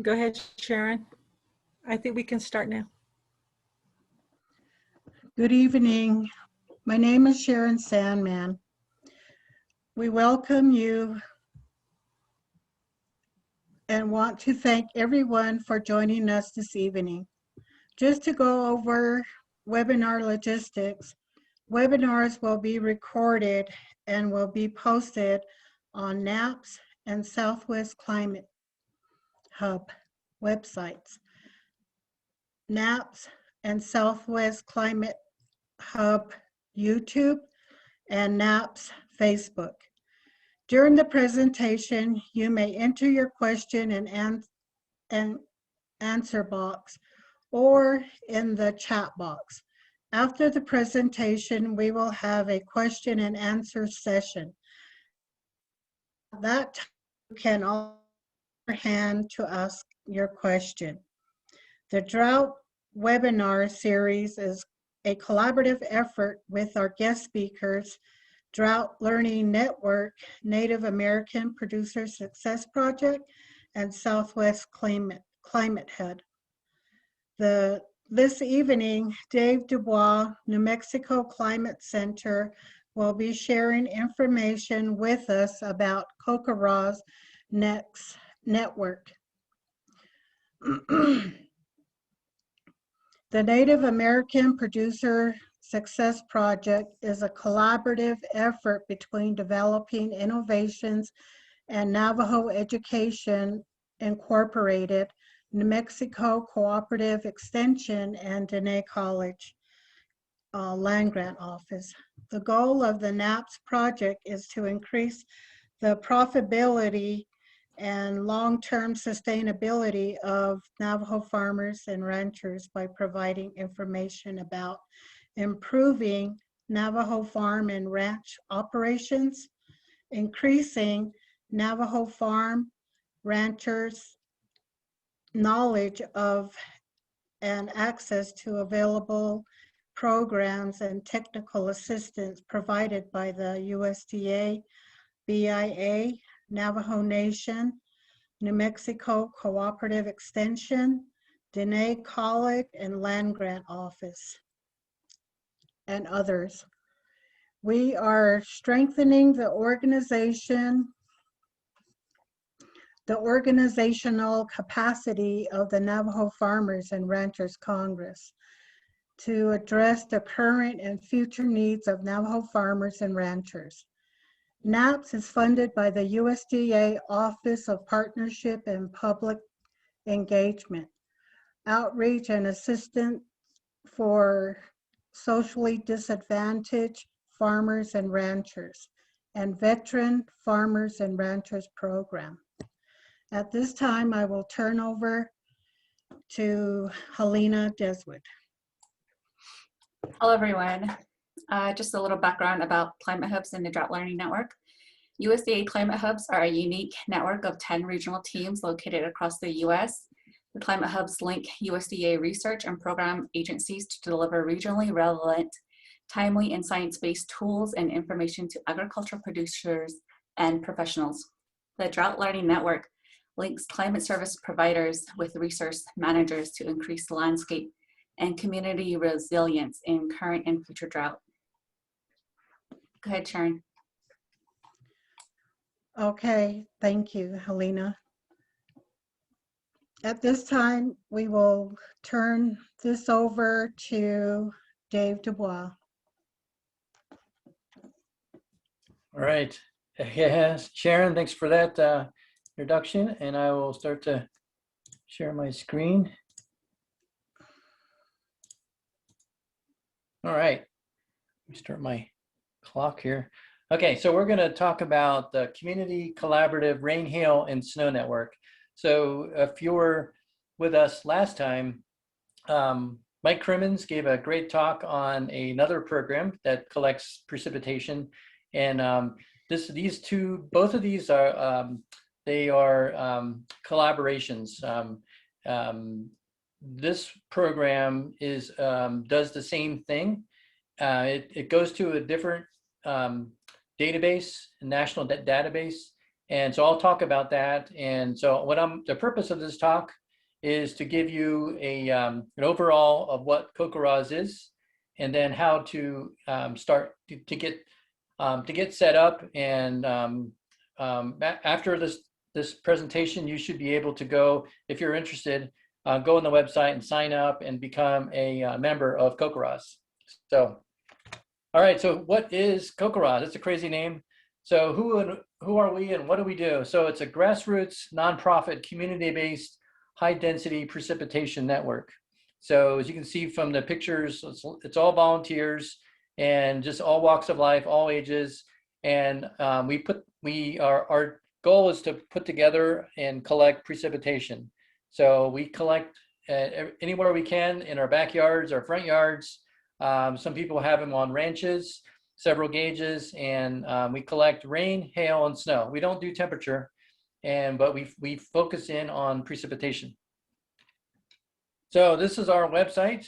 Go ahead, Sharon. I think we can start now. Good evening. My name is Sharon Sandman. We welcome you and want to thank everyone for joining us this evening. Just to go over webinar logistics, webinars will be recorded and will be posted on NAPS and Southwest Climate Hub websites. NAPS and Southwest Climate Hub YouTube and NAPS Facebook. During the presentation, you may enter your question and answer box or in the chat box. After the presentation, we will have a question and answer session. At that time, you can all raise your hand to ask your question. The Drought webinar series is a collaborative effort with our guest speakers, Drought Learning Network, Native American Producer Success Project, and Southwest Climate Head. This evening, Dave DuBois, New Mexico Climate Center, will be sharing information with us about CoCoRaHS network. The Native American Producer Success Project is a collaborative effort between Developing Innovations and Navajo Education Incorporated, New Mexico Cooperative Extension, and Dene College Land Grant Office. The goal of the NAPS project is to increase the profitability and long-term sustainability of Navajo farmers and ranchers by providing information about improving Navajo farm and ranch operations, increasing Navajo farm ranchers' knowledge of and access to available programs and technical assistance provided by the USDA, BIA, Navajo Nation, New Mexico Cooperative Extension, Dene College, and Land Grant Office, and others. We are strengthening the organizational capacity of the Navajo Farmers and Ranchers Congress to address the current and future needs of Navajo farmers and ranchers. NAPS is funded by the USDA Office of Partnership and Public Engagement, Outreach and Assistance for Socially Disadvantaged Farmers and Ranchers, and Veteran Farmers and Ranchers Program. At this time, I will turn over to Helena Deswood. Hello, everyone. Just a little background about Climate Hubs and the Drought Learning Network. USDA Climate Hubs are a unique network of 10 regional teams located across the U.S. The Climate Hubs link USDA research and program agencies to deliver regionally relevant, timely, and science-based tools and information to agricultural producers and professionals. The Drought Learning Network links climate service providers with resource managers to increase landscape and community resilience in current and future drought. Go ahead, Sharon. Okay, thank you, Helena. At this time, we will turn this over to Dave DuBois. All right. Yes, Sharon, thanks for that introduction, and I will start to share my screen. All right, let me start my clock here. Okay, so we're going to talk about the Community Collaborative Rain, Hail, and Snow Network. So if you were with us last time, Mike Crimmins gave a great talk on another program that collects precipitation, and both of these are collaborations. This program does the same thing. It goes to a different database, a national database, And so I'll talk about that. And so the purpose of this talk is to give you an overall of what CoCoRaHS is, and then how to start to get set up. And after this presentation, you should be able to go, if you're interested, go on the website and sign up and become a member of CoCoRaHS. So, all right, so what is CoCoRaHS? It's a crazy name. So who are we and what do we do? So it's a grassroots, nonprofit, community-based, high-density precipitation network. So as you can see from the pictures, it's all volunteers and just all walks of life, all ages. And our goal is to put together and collect precipitation. So we collect anywhere we can in our backyards, our front yards. Some people have them on ranches, several gauges, and we collect rain, hail, and snow. We don't do temperature, but we focus in on precipitation. So this is our website.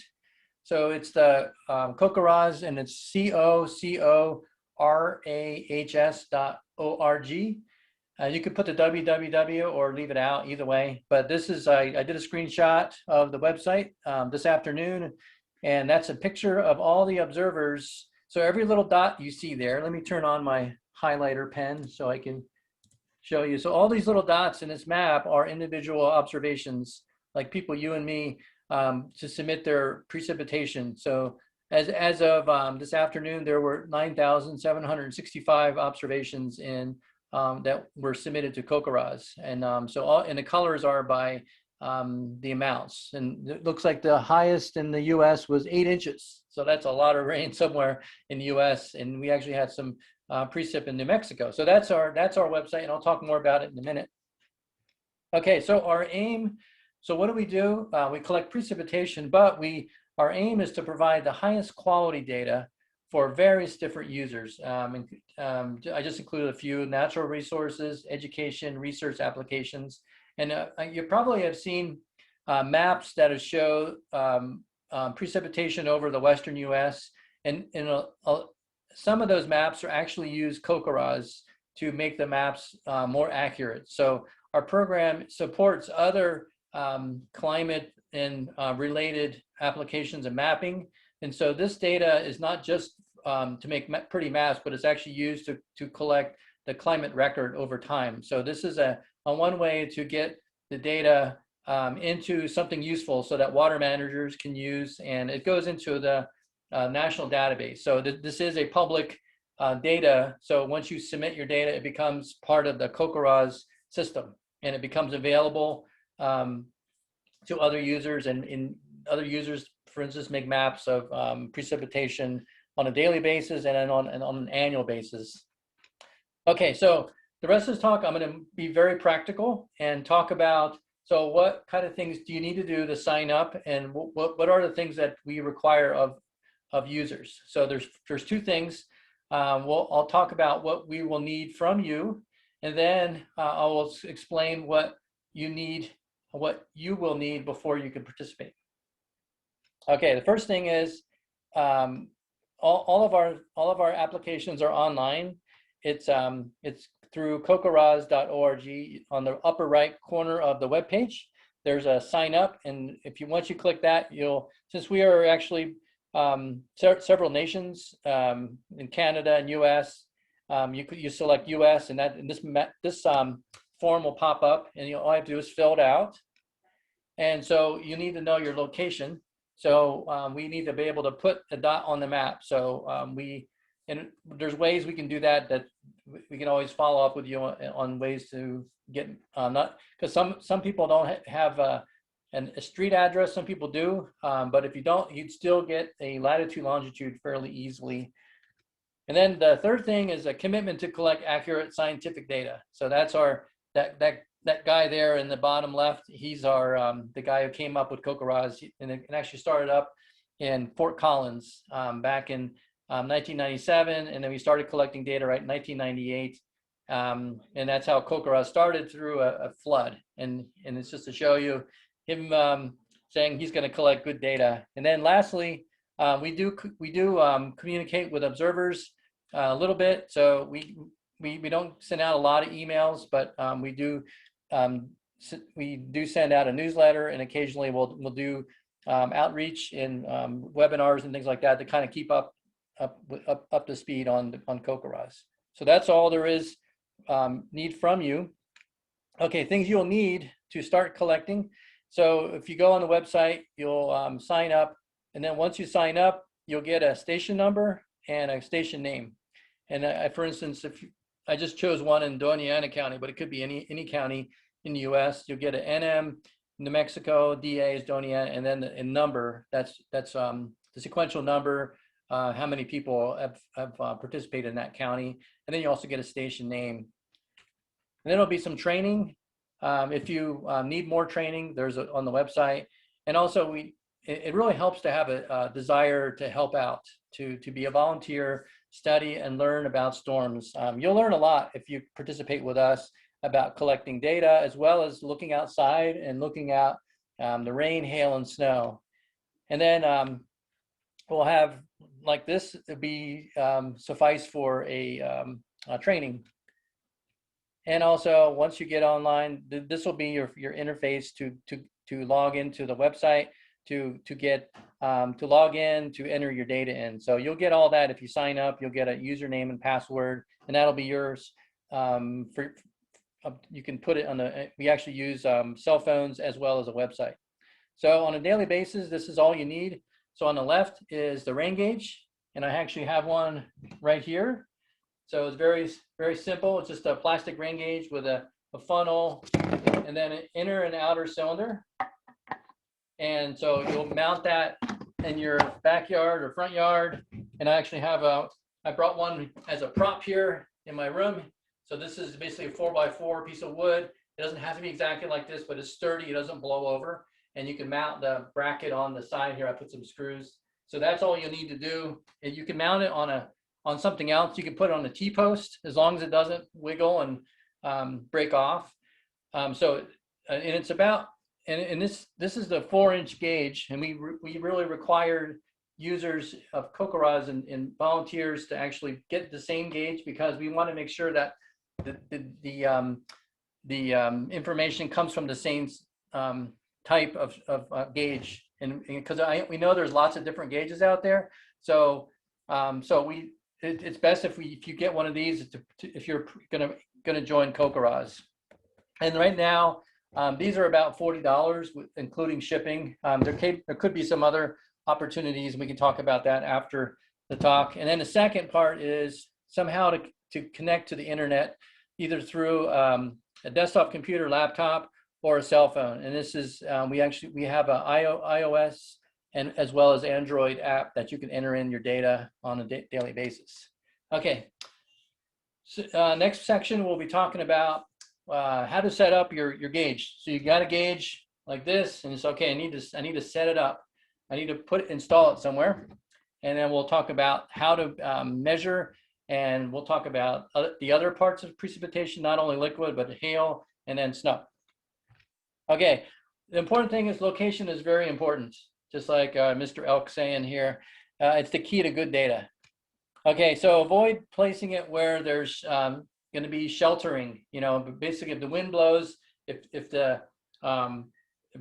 So it's the CoCoRaHS, and it's CoCoRaHS.org. You could put the www or leave it out, either way. But this is, I did a screenshot of the website this afternoon, and that's a picture of all the observers. So every little dot you see there, let me turn on my highlighter pen so I can show you. So all these little dots in this map are individual observations, like people, you and me, to submit their precipitation. So as of this afternoon, there were 9,765 observations that were submitted to CoCoRaHS. And and the colors are by the amounts. And it looks like the highest in the US was 8 inches. So that's a lot of rain somewhere in the US. And we actually had some precip in New Mexico. So that's our website, and I'll talk more about it in a minute. Okay, so our aim, so what do? We collect precipitation, but our aim is to provide the highest quality data for various different users. I just included a few: natural resources, education, research applications. And you probably have seen maps that show precipitation over the Western US. And some of those maps are actually use CoCoRaHS to make the maps more accurate. So our program supports other climate and related applications and mapping. And so this data is not just to make pretty maps, but it's actually used to collect the climate record over time. So this is a one way to get the data into something useful so that water managers can use, and it goes into the national database. So this is a public data. So once you submit your data, it becomes part of the CoCoRaHS system, and it becomes available to other users, and other users, for instance, make maps of precipitation on a daily basis and then on an annual basis. Okay, so the rest of this talk, I'm going to be very practical and talk about, so what kind of things do you need to do to sign up, and what are the things that we require of users. So there's two things. I'll talk about what we will need from you, and then I will explain what you will need before you can participate. Okay, the first thing is all of our applications are online. It's through CoCoRaHS.org. On the upper right corner of the web page, there's a sign up, and once you click that, since we are actually several nations in Canada and US, you select US, and this form will pop up, and all you have to do is fill it out. And so you need to know your location. So we need to be able to put a dot on the map. So and there's ways we can do that we can always follow up with you on ways to get, not, because some people don't have a street address, some people do, but if you don't, you'd still get a latitude, longitude fairly easily. And then the third thing is a commitment to collect accurate scientific data. So that's that guy there in the bottom left. He's the guy who came up with CoCoRaHS, and it actually started up in Fort Collins back in 1997, and then we started collecting data right in 1998. And that's how CoCoRaHS started, through a flood. And it's just to show you him saying he's going to collect good data. And then lastly, we do communicate with observers a little bit. So we don't send out a lot of emails, but we do send out a newsletter, and occasionally we'll do outreach in webinars and things like that to kind of keep up to speed on CoCoRaHS. So that's all there is need from you. Okay, things you'll need to start collecting. So if you go on the website, you'll sign up, and then once you sign up, you'll get a station number and a station name. And for instance, I just chose one in Doña Ana County, but it could be any county in the U.S. You'll get an NM, New Mexico, DA is Doña Ana, and then a number. That's the sequential number. How many people have participated in that county, and then you also get a station name. And then there'll be some training. If you need more training, there's on the website. And also it really helps to have a desire to help out, to be a volunteer, study and learn about storms. You'll learn a lot if you participate with us about collecting data, as well as looking outside and looking at the rain, hail, and snow. And then we'll have like this to be suffice for a training. And also, once you get online, this will be your interface to log into the website, to log in, to enter your data in. So you'll get all that if you sign up. You'll get a username and password, and that'll be yours. You can put it on we actually use cell phones as well as a website. So on a daily basis, this is all you need. So on the left is the rain gauge, and I actually have one right here. So it's very, very simple. It's just a plastic rain gauge with a funnel and then an inner and outer cylinder. And so you'll mount that in your backyard or front yard. And I actually have I brought one as a prop here in my room. So this is basically a 4x4 piece of wood. It doesn't have to be exactly like this, but it's sturdy. It doesn't blow over. And you can mount the bracket on the side here. I put some screws. So that's all you need to do. And you can mount it on something else. You can put it on a T-post as long as it doesn't wiggle and break off. And it's about, and this is the 4-inch gauge, and we really required users of CoCoRaHS and volunteers to actually get the same gauge, because we want to make sure that the information comes from the same type of gauge, and because we know there's lots of different gauges out there, so it's best if you get one of these if you're gonna join CoCoRaHS. And right now, these are about $40, including shipping. There could be some other opportunities, and we can talk about that after the talk. And then the second part is somehow to connect to the internet, either through a desktop computer, laptop, or a cell phone. And this is we have a iOS and as well as Android app that you can enter in your data on a daily basis. Okay, so next section we'll be talking about how to set up your gauge. So you got a gauge like this, and it's okay. I need to set it up. I need to install it somewhere, and then we'll talk about how to measure, and we'll talk about the other parts of precipitation, not only liquid but hail and then snow. Okay, the important thing is location is very important. Just like Mr. Elk saying here, it's the key to good data. Okay, so avoid placing it where there's going to be sheltering. You know, basically, if the wind blows, if it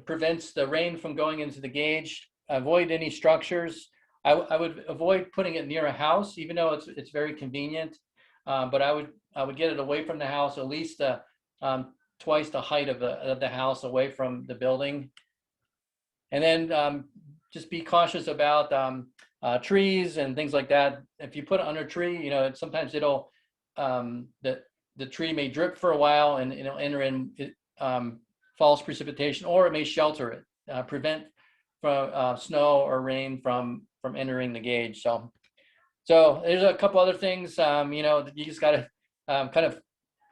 prevents the rain from going into the gauge, avoid any structures. I would avoid putting it near a house, even though it's very convenient. But I would get it away from the house, at least twice the height of the house away from the building. And then just be cautious about trees and things like that. If you put it under a tree, you know, sometimes it'll the tree may drip for a while and it'll enter in false precipitation, or it may shelter it, prevent from snow or rain from entering the gauge. So there's a couple other things. You know, you just got to kind of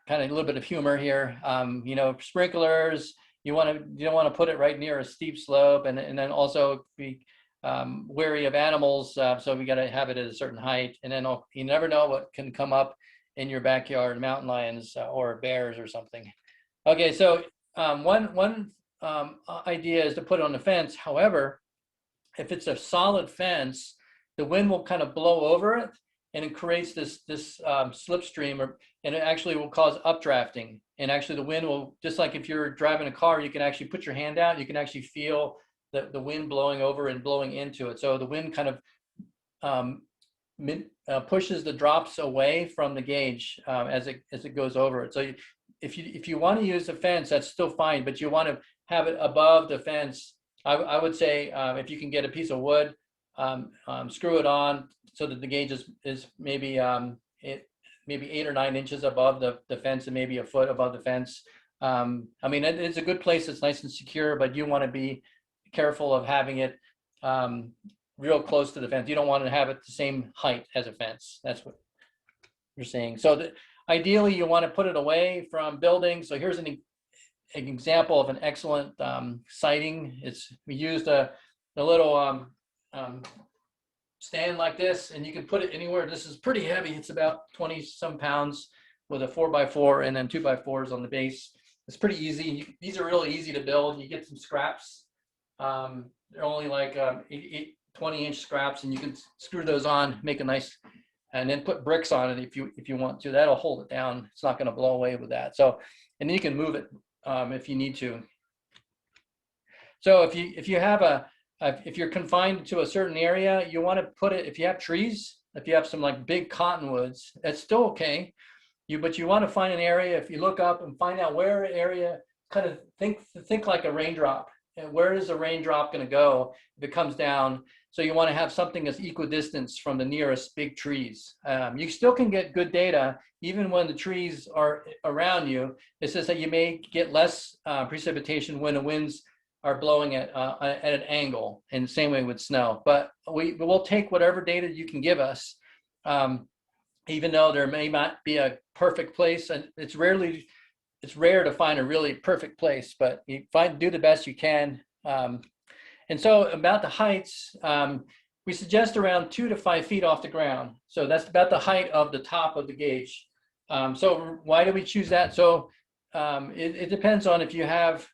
a little bit of humor here. You know, sprinklers. You don't want to put it right near a steep slope, and then also be wary of animals. So we got to have it at a certain height, and then you never know what can come up in your backyard, mountain lions or bears or something. Okay, so one idea is to put it on the fence. However, if it's a solid fence, the wind will kind of blow over it, and it creates this slipstream, and it actually will cause updrafting. And actually the wind will, just like if you're driving a car, you can actually put your hand out, you can actually feel the wind blowing over and blowing into it. So the wind kind of pushes the drops away from the gauge as it goes over it. So if you want to use the fence, that's still fine, but you want to have it above the fence. I would say if you can get a piece of wood, screw it on so that the gauge is maybe maybe 8 or 9 inches above the fence and maybe a foot above the fence. I mean, it's a good place. It's nice and secure, but you want to be careful of having it real close to the fence. You don't want to have it the same height as a fence. That's what you're saying. So ideally, you want to put it away from buildings. So here's an example of an excellent siting. We used a little stand like this, and you can put it anywhere. This is pretty heavy. It's about 20 some pounds with a 4x4 and then 2x4s on the base. It's pretty easy. These are really easy to build. You get some scraps. They're only like 20-inch scraps, and you can screw those on, make a nice, and then put bricks on it if you want to. That'll hold it down. It's not going to blow away with that. So, and then you can move it if you need to. So if you have if you're confined to a certain area, you want to put it, if you have trees, if you have some like big cottonwoods, that's still okay. But you want to find an area, if you look up and find out where area, kind of think like a raindrop. And where is the raindrop going to go if it comes down? So you want to have something that's equidistant from the nearest big trees. You still can get good data even when the trees are around you. It's just that you may get less precipitation when the winds are blowing at an angle, and the same way with snow. But we'll take whatever data you can give us, even though there may not be a perfect place, and it's rare to find a really perfect place, but you do the best you can. And so about the heights, we suggest around 2 to 5 feet off the ground. So that's about the height of the top of the gauge. So why do we choose that? So it depends on if you have,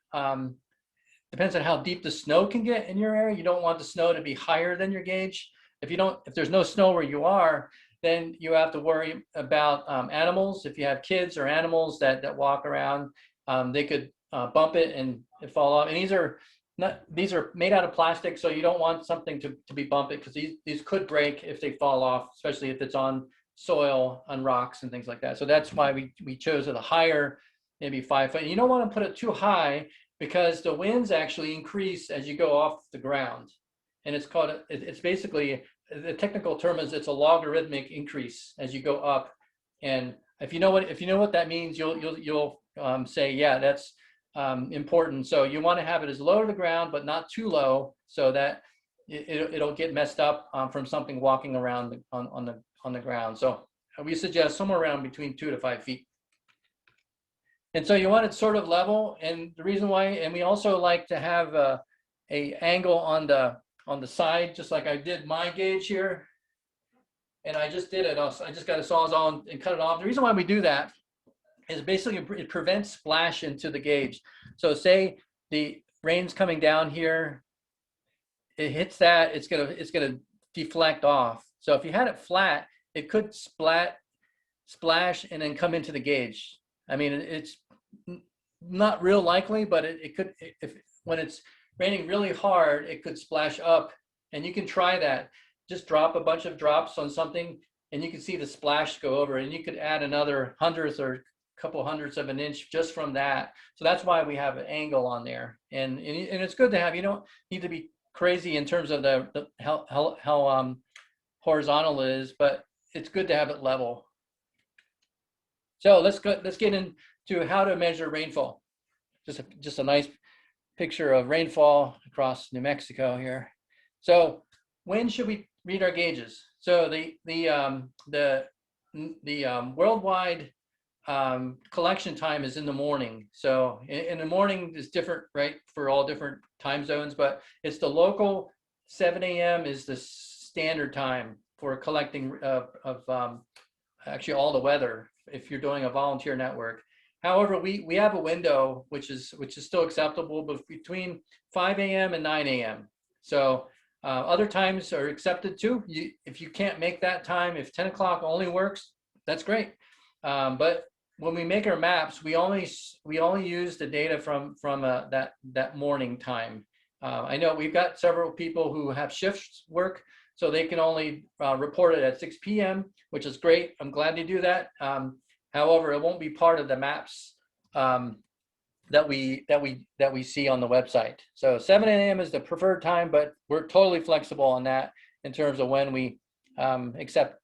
depends on how deep the snow can get in your area. You don't want the snow to be higher than your gauge. If there's no snow where you are, then you have to worry about animals. If you have kids or animals that walk around, they could bump it and it fall off. And these are made out of plastic, so you don't want something to be bumped, because these could break if they fall off, especially if it's on soil, on rocks and things like that. So that's why we chose a higher, maybe 5 foot. You don't want to put it too high, because the winds actually increase as you go off the ground. And it's basically, the technical term is it's a logarithmic increase as you go up. And if you know what that means, you'll say, yeah, that's important. So you want to have it as low to the ground, but not too low, so that it'll get messed up from something walking around on the ground. So we suggest somewhere around between 2 to 5 feet. And so you want it sort of level. And the reason why, and we also like to have a angle on the side, just like I did my gauge here. And I just did it. I just got a Sawzall and cut it off. The reason why we do that is basically it prevents splash into the gauge. So say the rain's coming down here, it hits that, it's gonna deflect off. So if you had it flat, it could splash and then come into the gauge. I mean, it's not real likely, but it could, when it's raining really hard, it could splash up. And you can try that. Just drop a bunch of drops on something, and you can see the splash go over, and you could add another hundredth or couple hundredths of an inch just from that. So that's why we have an angle on there. And it's good to have. You don't need to be crazy in terms of how horizontal it is, but it's good to have it level. So let's get into how to measure rainfall. Just a nice picture of rainfall across New Mexico here. So when should we read our gauges? So the worldwide collection time is in the morning. So in the morning is different, right, for all different time zones, but it's the local 7 a.m. is the standard time for collecting actually all the weather if you're doing a volunteer network. However, we have a window which is still acceptable, but between 5 a.m. and 9 a.m. So Other times are accepted too. If you can't make that time, if 10 o'clock only works, that's great. But when we make our maps, we only use the data from that morning time. I know we've got several people who have shifts work, so they can only report it at 6 p.m., which is great. I'm glad to do that. However, it won't be part of the maps that we see on the website. So 7 a.m. is the preferred time, but we're totally flexible on that in terms of when we accept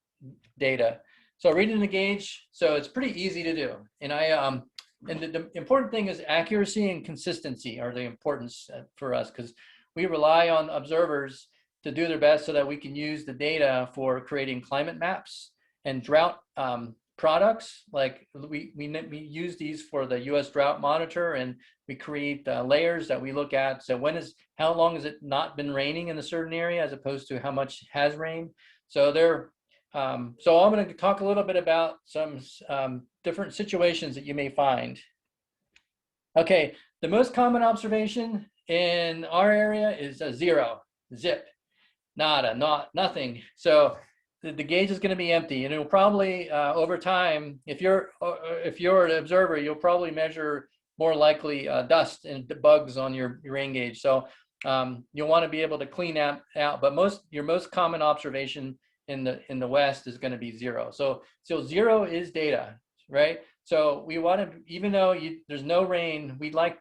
data. So reading the gauge, so it's pretty easy to do. And the important thing is accuracy and consistency are the importance for us, because we rely on observers to do their best so that we can use the data for creating climate maps and drought products. Like we use these for the U.S. Drought Monitor, and we create layers that we look at. So how long has it not been raining in a certain area as opposed to how much has rained. So so I'm going to talk a little bit about some different situations that you may find. Okay, the most common observation in our area is a 0, zip, nada, nothing. So the gauge is going to be empty, and it will probably over time, if you're an observer, you'll probably measure more likely dust and bugs on your rain gauge. So you'll want to be able to clean that out. But your most common observation in the West is going to be 0. So 0 is data, right? So we want to, even though there's no rain, we like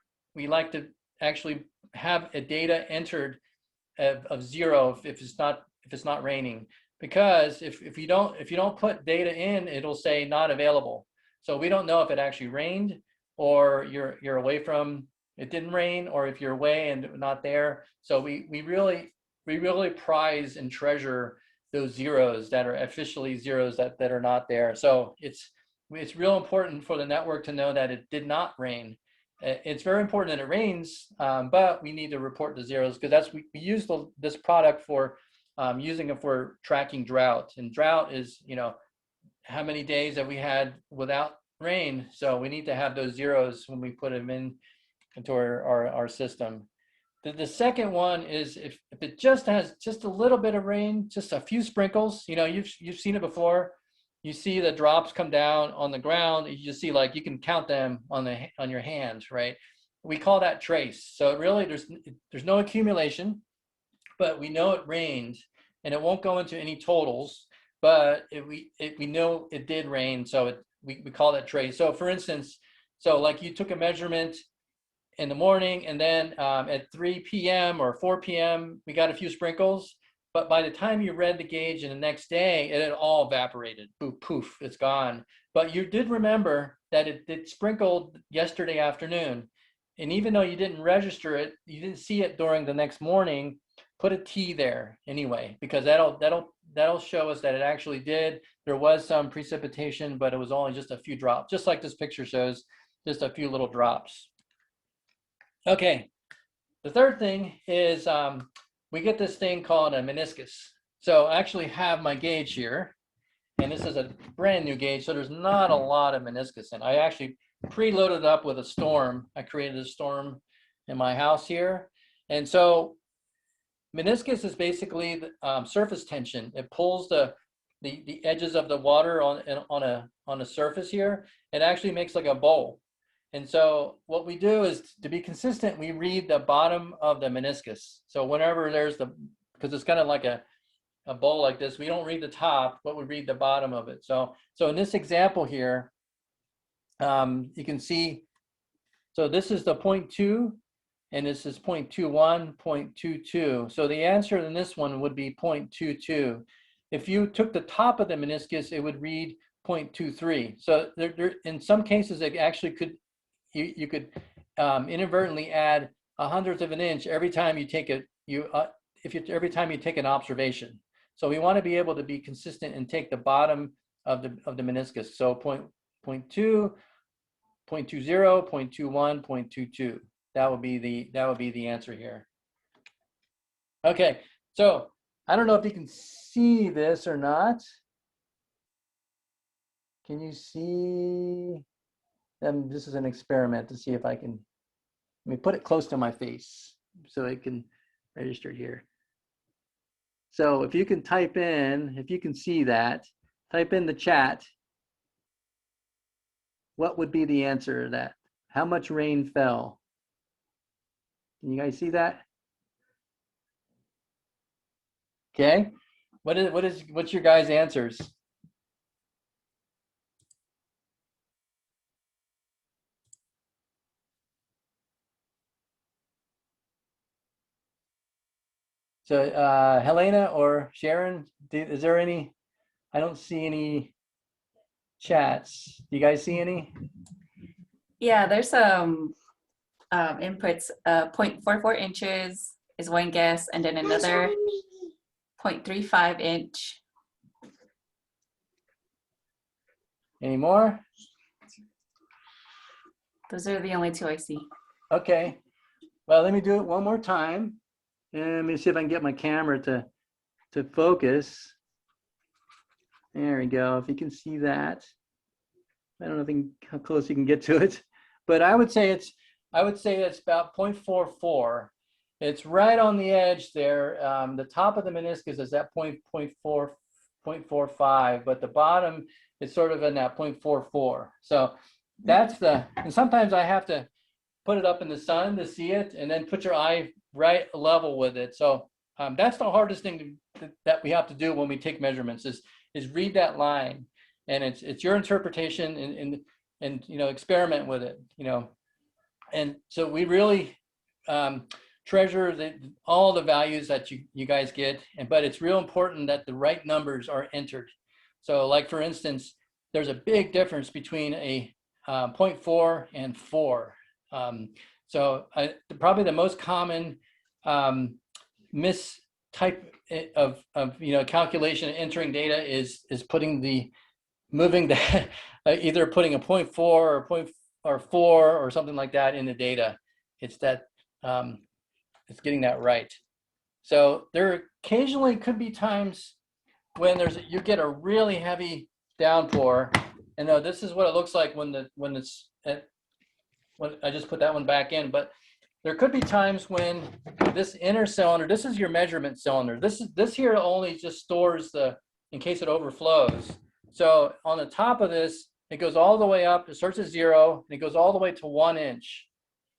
to actually have a data entered of 0 if it's not raining, because if you don't put data in, it'll say not available. So we don't know if it actually rained, or you're away from, it didn't rain, or if you're away and not there. So we really prize and treasure those zeros that are officially zeros that are not there. So it's real important for the network to know that it did not rain. It's very important that it rains, but we need to report the zeros, because we use this product for using it for tracking drought. And drought is, how many days have we had without rain. So we need to have those zeros when we put them into our system. The second one is if it just has just a little bit of rain, just a few sprinkles. You've seen it before. You see the drops come down on the ground. You just see, like, you can count them on your hands, right? We call that trace. So really, there's no accumulation, but we know it rained, and it won't go into any totals. But we know it did rain, so we call that trace. So for instance, like you took a measurement in the morning, and then at 3 p.m. or 4 p.m. we got a few sprinkles, but by the time you read the gauge and the next day, it had all evaporated. Poof, it's gone. But you did remember that it sprinkled yesterday afternoon, and even though you didn't register it, you didn't see it during the next morning, put a T there anyway, because that'll show us that it actually did. There was some precipitation, but it was only just a few drops, just like this picture shows, just a few little drops. Okay, the third thing is we get this thing called a meniscus. So I actually have my gauge here, and this is a brand new gauge, so there's not a lot of meniscus in. I actually preloaded it up with a storm. I created a storm in my house here. And so meniscus is basically surface tension. It pulls the edges of the water on a surface here. It actually makes like a bowl. And so what we do is, to be consistent, we read the bottom of the meniscus. So whenever because it's kind of like a bowl like this, we don't read the top, but we read the bottom of it. So in this example here, you can see, so this is the 0.2, and this is 0.21, 0.22. So the answer in this one would be 0.22. If you took the top of the meniscus, it would read 0.23. So there in some cases, it actually could, you could inadvertently add 1/100 of an inch every time you take every time you take an observation. So we want to be able to be consistent and take the bottom of the meniscus. So 0.2, 0.20, 0.21, 0.22. That would be the answer here. Okay, so I don't know if you can see this or not. Can you see? This is an experiment to see if I can. Let me put it close to my face so it can register here. So if you can type in, if you can see that, type in the chat, what would be the answer to that? How much rain fell? Can you guys see that? Okay. What's your guys' answers? So Helena or Sharon, is there any? I don't see any chats. Do you guys see any? Yeah, there's some inputs. 0.44 inches is one guess, and then another 0.35 inch. Any more? Those are the only two I see. Okay. Well, let me do it one more time. And let me see if I can get my camera to focus. There we go. If you can see that. I don't know how close you can get to it, but I would say it's about 0.44. It's right on the edge there. The top of the meniscus is at 0.45, but the bottom is sort of in that 0.44. So that's and sometimes I have to put it up in the sun to see it, and then put your eye right level with it. So that's the hardest thing that we have to do when we take measurements is read that line, and it's your interpretation and experiment with it, and so we really treasure all the values that you guys get, but it's real important that the right numbers are entered. So like for instance, there's a big difference between a 0.4 and 4. So probably the most common mistype of calculation and entering data is moving the either putting a 0.4 or 4 or something like that in the data. It's that it's getting that right. So there occasionally could be times when you get a really heavy downpour, and this is what it looks like when I just put that one back in. But there could be times when this inner cylinder, this is your measurement cylinder. This here only just stores in case it overflows. So on the top of this, it goes all the way up. It starts at 0, and it goes all the way to 1 inch.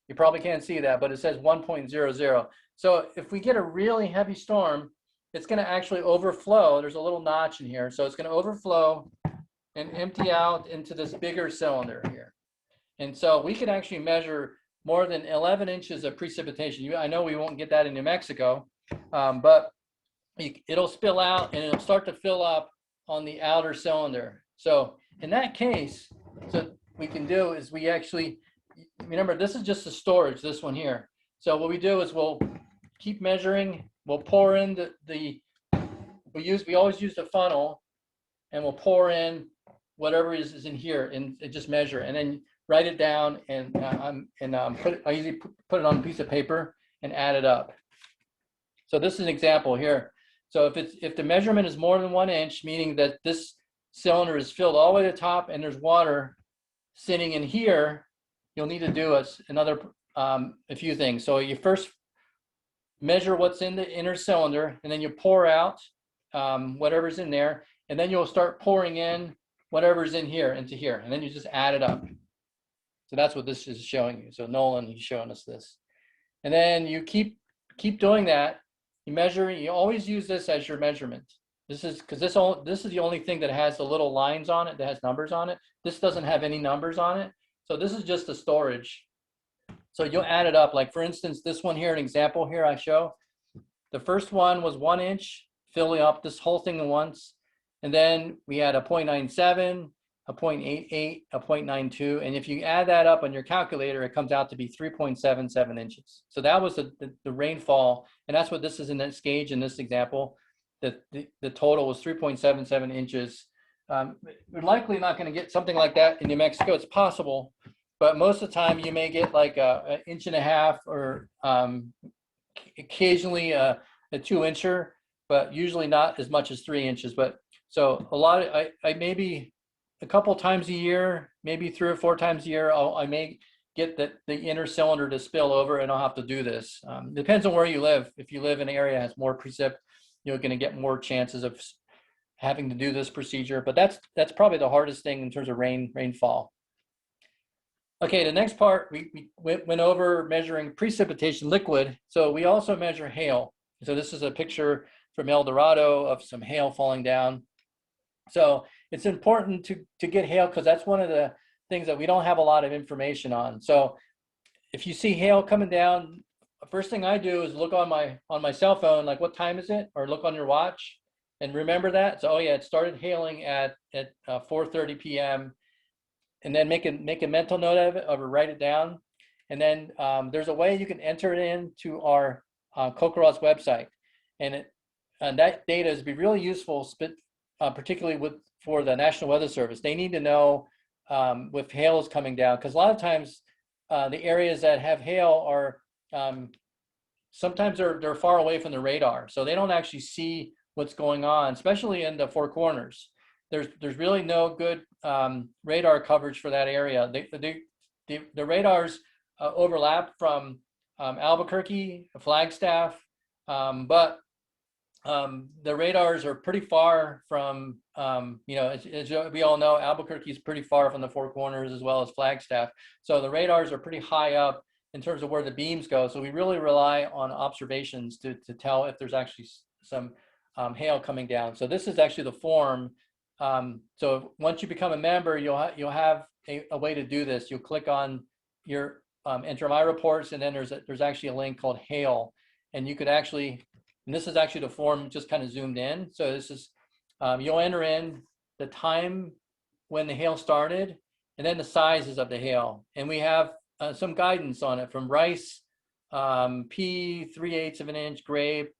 You probably can't see that, but it says 1.00. So if we get a really heavy storm, it's going to actually overflow. There's a little notch in here. So it's going to overflow and empty out into this bigger cylinder here. And so we could actually measure more than 11 inches of precipitation. I know we won't get that in New Mexico, but it'll spill out and it'll start to fill up on the outer cylinder. So in that case, so we can do is we actually, remember, this is just the storage, this one here. So what we do is we'll keep measuring. We'll pour in we always use the funnel, and we'll pour in whatever is in here and just measure, and then write it down, and I usually put it on a piece of paper and add it up. So this is an example here. So if the measurement is more than 1 inch, meaning that this cylinder is filled all the way to the top and there's water sitting in here, you'll need to do a few things. So you first measure what's in the inner cylinder, and then you pour out whatever's in there, and then you'll start pouring in whatever's in here into here, and then you just add it up. So that's what this is showing you. So Nolan, he's showing us this. And then you keep doing that. You measure, you always use this as your measurement. This is because this is the only thing that has the little lines on it, that has numbers on it. This doesn't have any numbers on it. So this is just the storage. So you'll add it up. Like for instance, this one here, an example here I show. The first one was 1 inch, filling up this whole thing at once. And then we had a 0.97, a 0.88, a 0.92. And if you add that up on your calculator, it comes out to be 3.77 inches. So that was the rainfall. And that's what this is in this gauge in this example. The total was 3.77 inches. We're likely not going to get something like that in New Mexico. It's possible, but most of the time you may get like an 1.5 inches or occasionally a 2 incher, but usually not as much as 3 inches. But so a lot of, I maybe a couple times a year, maybe 3 or 4 times a year, I may get the inner cylinder to spill over, and I'll have to do this. Depends on where you live. If you live in an area that has more precip, you're going to get more chances of having to do this procedure. But that's probably the hardest thing in terms of rainfall. Okay, the next part, we went over measuring precipitation liquid. So we also measure hail. So this is a picture from El Dorado of some hail falling down. So it's important to get hail because that's one of the things that we don't have a lot of information on. So if you see hail coming down, the first thing I do is look on my cell phone, like what time is it? Or look on your watch and remember that. So, oh yeah, it started hailing at 4:30 p.m. And then make a mental note of it or write it down. And then there's a way you can enter it into our CoCoRaHS website. And that data is be really useful, particularly for the National Weather Service. They need to know if hail is coming down, because a lot of times the areas that have hail are sometimes they're far away from the radar, so they don't actually see what's going on, especially in the Four Corners. There's really no good radar coverage for that area. The radars overlap from Albuquerque, Flagstaff, but the radars are pretty far from, as we all know, Albuquerque is pretty far from the Four Corners as well as Flagstaff. So the radars are pretty high up in terms of where the beams go. So we really rely on observations to tell if there's actually some hail coming down. So this is actually the form. So once you become a member, you'll have a way to do this. You'll click on your enter my reports, and then there's actually a link called hail, and you could actually, and this is actually the form just kind of zoomed in. So this is, you'll enter in the time when the hail started, and then the sizes of the hail. And we have some guidance on it from rice, pea, 3/8 of an inch, grape,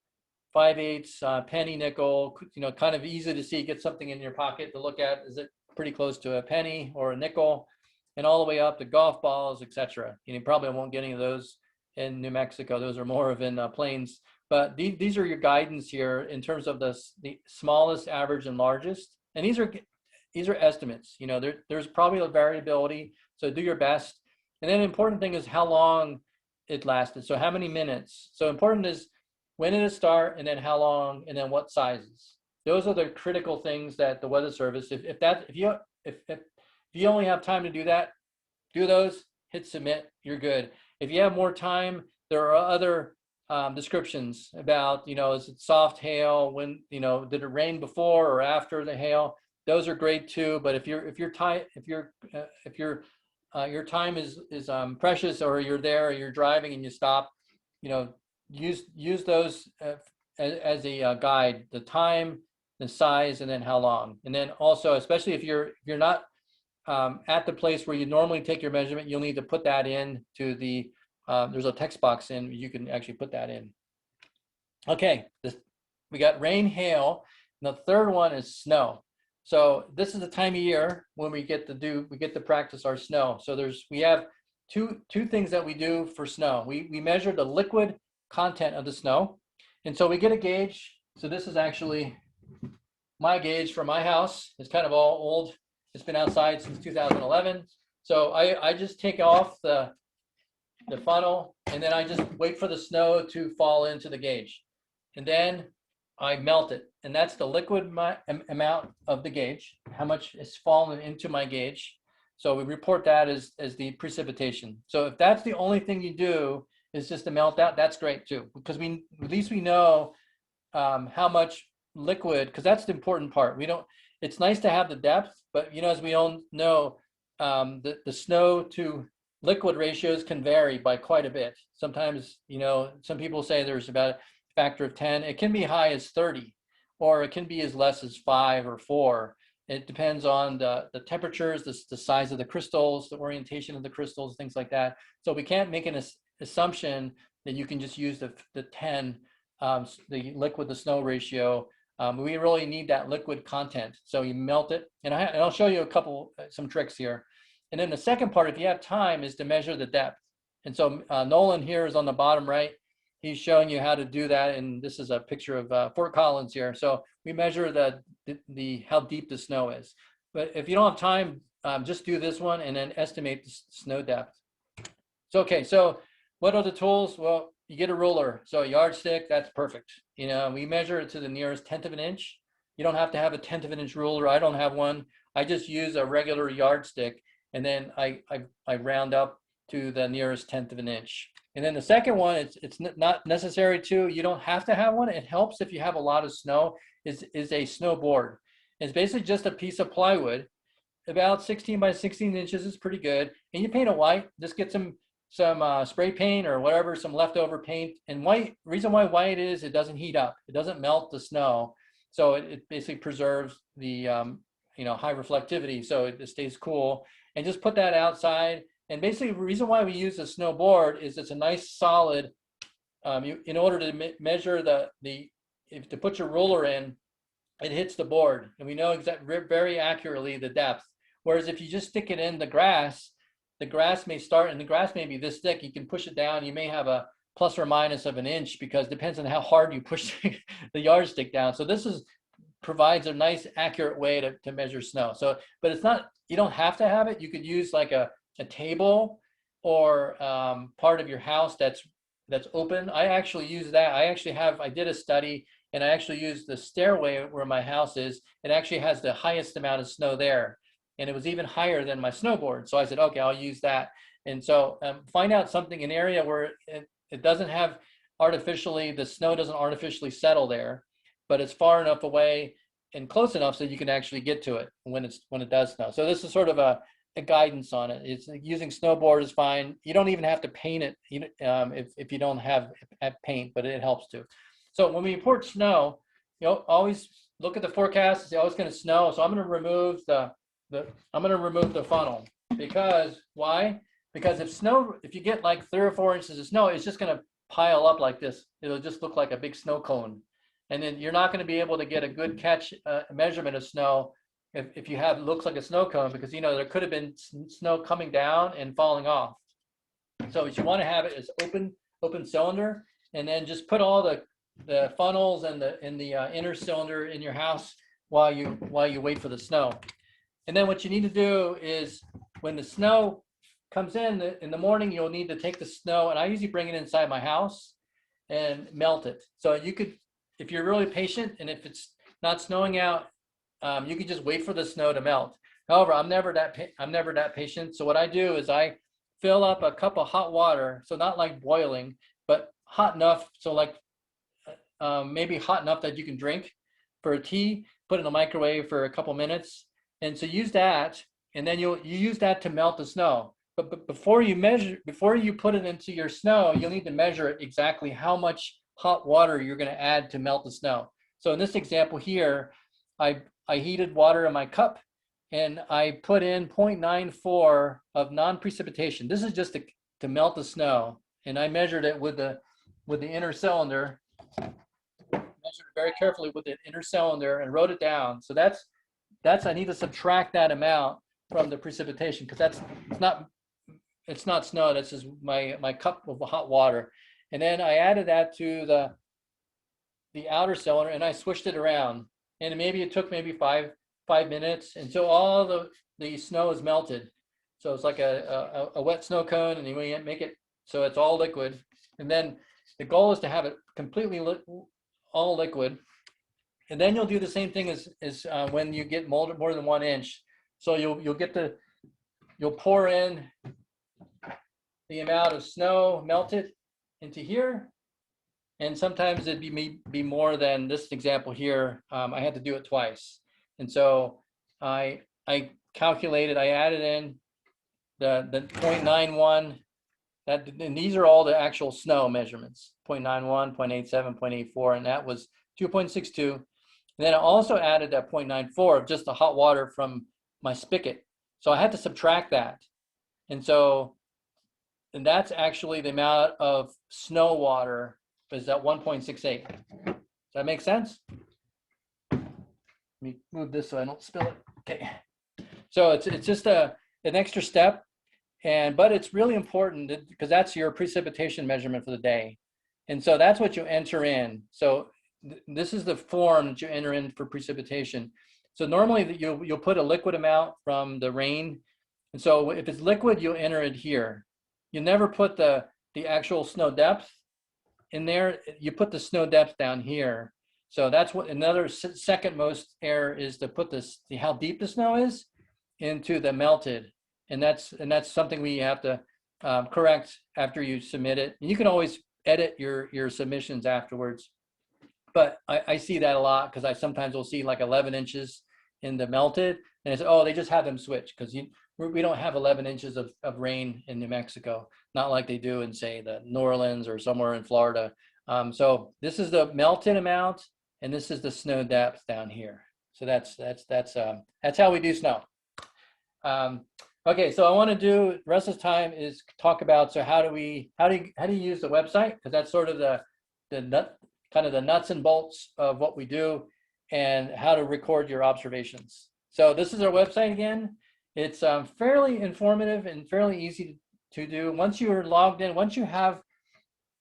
5/8, penny, nickel, kind of easy to see, get something in your pocket to look at. Is it pretty close to a penny or a nickel? And all the way up to golf balls, etc. You probably won't get any of those in New Mexico. Those are more of in plains. But these are your guidance here in terms of the smallest, average, and largest. And these are estimates. There's probably a variability, so do your best. And then the important thing is how long it lasted. So how many minutes? So important is when did it start, and then how long, and then what sizes. Those are the critical things that the Weather Service, if you only have time to do that, do those, hit submit, you're good. If you have more time, there are other descriptions about, is it soft hail, when, did it rain before or after the hail? Those are great too. But if your time is precious, or you're there, or you're driving and you stop, use those as a guide, the time, the size, and then how long. And then also, especially if you're not at the place where you normally take your measurement, you'll need to put that in to the, there's a text box in, you can actually put that in. Okay, we got rain, hail, and the third one is snow. So this is the time of year when we get to practice our snow. So we have two things that we do for snow. We measure the liquid content of the snow. And so we get a gauge. So this is actually my gauge for my house. It's kind of all old. It's been outside since 2011. So I just take off the funnel, and then I just wait for the snow to fall into the gauge. And then I melt it. And that's the liquid amount of the gauge, how much is fallen into my gauge. So we report that as the precipitation. So if that's the only thing you do is just to melt that, that's great too, because at least we know how much liquid, because that's the important part. It's nice to have the depth, but as we all know, the snow to liquid ratios can vary by quite a bit. Sometimes, some people say there's about a factor of 10. It can be high as 30, or it can be as less as 5 or 4. It depends on the temperatures, the size of the crystals, the orientation of the crystals, things like that. So we can't make an assumption that you can just use the 10, the liquid to snow ratio. We really need that liquid content. So you melt it, and I'll show you some tricks here. And then the second part, if you have time, is to measure the depth. And so Nolan here is on the bottom right. He's showing you how to do that, and this is a picture of Fort Collins here. So we measure how deep the snow is. But if you don't have time, just do this one and then estimate the snow depth. So okay, so what are the tools? Well, you get a ruler, so a yardstick, that's perfect. You know, we measure it to the nearest 1/10 of an inch. You don't have to have a 1/10 of an inch ruler. I don't have one. I just use a regular yardstick, and then I round up to the nearest 1/10 of an inch. And then the second one, it's not necessary to, you don't have to have one. It helps if you have a lot of snow, is a snowboard. It's basically just a piece of plywood, about 16 by 16 inches is pretty good. And you paint it white, just get some spray paint or whatever, some leftover paint. And white, reason why white is it doesn't heat up. It doesn't melt the snow. So it basically preserves the high reflectivity, so it stays cool. And just put that outside. And basically the reason why we use a snowboard is it's a nice solid, in order to measure to put your ruler in, it hits the board. And we know very accurately the depth. Whereas if you just stick it in the grass may start, and the grass may be this thick, you can push it down. You may have a plus or minus of an inch, because it depends on how hard you push the yardstick down. So this provides a nice accurate way to measure snow. So, but it's not, you don't have to have it. You could use like a table or part of your house that's open. I actually use that. I did a study, and I actually used the stairway where my house is. It actually has the highest amount of snow there, and it was even higher than my snowboard. So I said, okay, I'll use that. And so find out something, an area where it doesn't have the snow doesn't artificially settle there, but it's far enough away and close enough so you can actually get to it when it does snow. So this is sort of a guidance on it. It's using snowboard is fine. You don't even have to paint it if you don't have paint, but it helps to. So when we report snow, always look at the forecast and say, oh, it's going to snow. So I'm going to remove the funnel. Because why? Because if you get like 3 or 4 inches of snow, it's just going to pile up like this. It'll just look like a big snow cone. And then you're not going to be able to get a good catch measurement of snow if you have looks like a snow cone, because there could have been snow coming down and falling off. So what you want to have it is open cylinder, and then just put all the funnels and the inner cylinder in your house while you wait for the snow. And then what you need to do is, when the snow comes in the morning, you'll need to take the snow, and I usually bring it inside my house and melt it. So you could, if you're really patient, and if it's not snowing out, you can just wait for the snow to melt. However, I'm never that patient. So what I do is I fill up a cup of hot water, so not like boiling, but hot enough, so like maybe hot enough that you can drink for a tea. Put it in the microwave for a couple minutes, and so use that, and then you use that to melt the snow. But before you put it into your snow, you'll need to measure it exactly how much hot water you're going to add to melt the snow. So in this example here, I heated water in my cup, and I put in 0.94 of non-precipitation. This is just to melt the snow, and I measured it with the inner cylinder. Measured it very carefully with the inner cylinder and wrote it down. So that's I need to subtract that amount from the precipitation, because it's not snow. That's just my cup of hot water. And then I added that to the outer cylinder, and I switched it around. And maybe it took 5 minutes until all the snow is melted. So it's like a wet snow cone, and you make it so it's all liquid. And then the goal is to have it completely all liquid. And then you'll do the same thing as when you get more than 1 inch. So you'll pour in the amount of snow melted into here, and sometimes it'd be more than this example here. I had to do it twice, and so I calculated. I added in the 0.91. And these are all the actual snow measurements: 0.91, 0.87, 0.84, and that was 2.62. And then I also added that 0.94 of just the hot water from my spigot. So I had to subtract that, and that's actually the amount of snow water is at 1.68. Does that make sense? Let me move this so I don't spill it. Okay. So it's just an extra step, but it's really important because that's your precipitation measurement for the day. And so that's what you enter in. So this is the form that you enter in for precipitation. So normally you'll put a liquid amount from the rain. And so if it's liquid, you'll enter it here. You never put the actual snow depth in there, you put the snow depth down here. So that's what another second most error is, to put this, how deep the snow is into the melted. And that's something we have to correct after you submit it. And you can always edit your submissions afterwards. But I see that a lot, because I sometimes will see like 11 inches in the melted, and it's, oh, they just have them switch, because we don't have 11 inches of rain in New Mexico, not like they do in, say, the New Orleans or somewhere in Florida. So this is the melted amount, and this is the snow depth down here. So that's how we do snow. Okay, so I want to do the rest of the time is talk about, so how do you use the website, because that's sort of the nuts and bolts of what we do, and how to record your observations. So this is our website again. It's fairly informative and fairly easy to do. Once you are logged in, once you have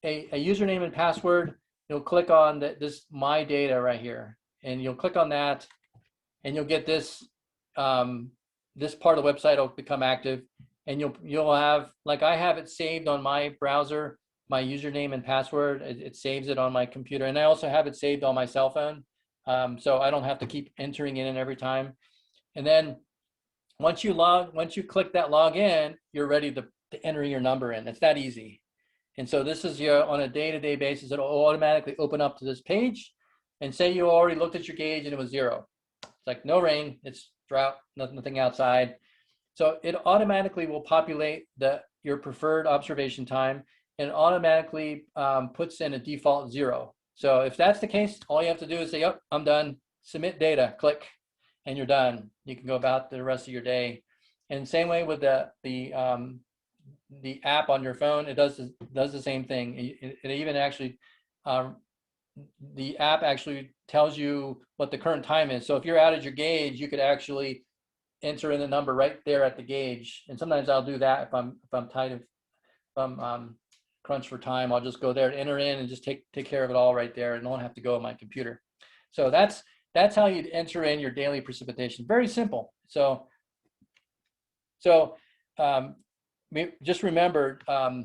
a username and password, you'll click on this My Data right here, and you'll click on that, and you'll get this this part of the website will become active, and you'll have, like I have it saved on my browser, my username and password. It saves it on my computer, and I also have it saved on my cell phone, so I don't have to keep entering it in every time. And then once you click that log in, you're ready to enter your number in. It's that easy. And so this is on a day-to-day basis, it'll automatically open up to this page, and say you already looked at your gauge and it was 0. It's like no rain, it's drought, nothing outside. So it automatically will populate your preferred observation time, and automatically puts in a default 0. So if that's the case, all you have to do is say, yep, I'm done, submit data, click, and you're done. You can go about the rest of your day. And same way with the app on your phone, it does the same thing. It even actually, the app actually tells you what the current time is. So if you're out at your gauge, you could actually enter in the number right there at the gauge. And sometimes I'll do that if I'm tight, if I'm crunch for time, I'll just go there and enter in and just take care of it all right there, and don't have to go on my computer. So that's how you enter in your daily precipitation. Very simple. So just remember,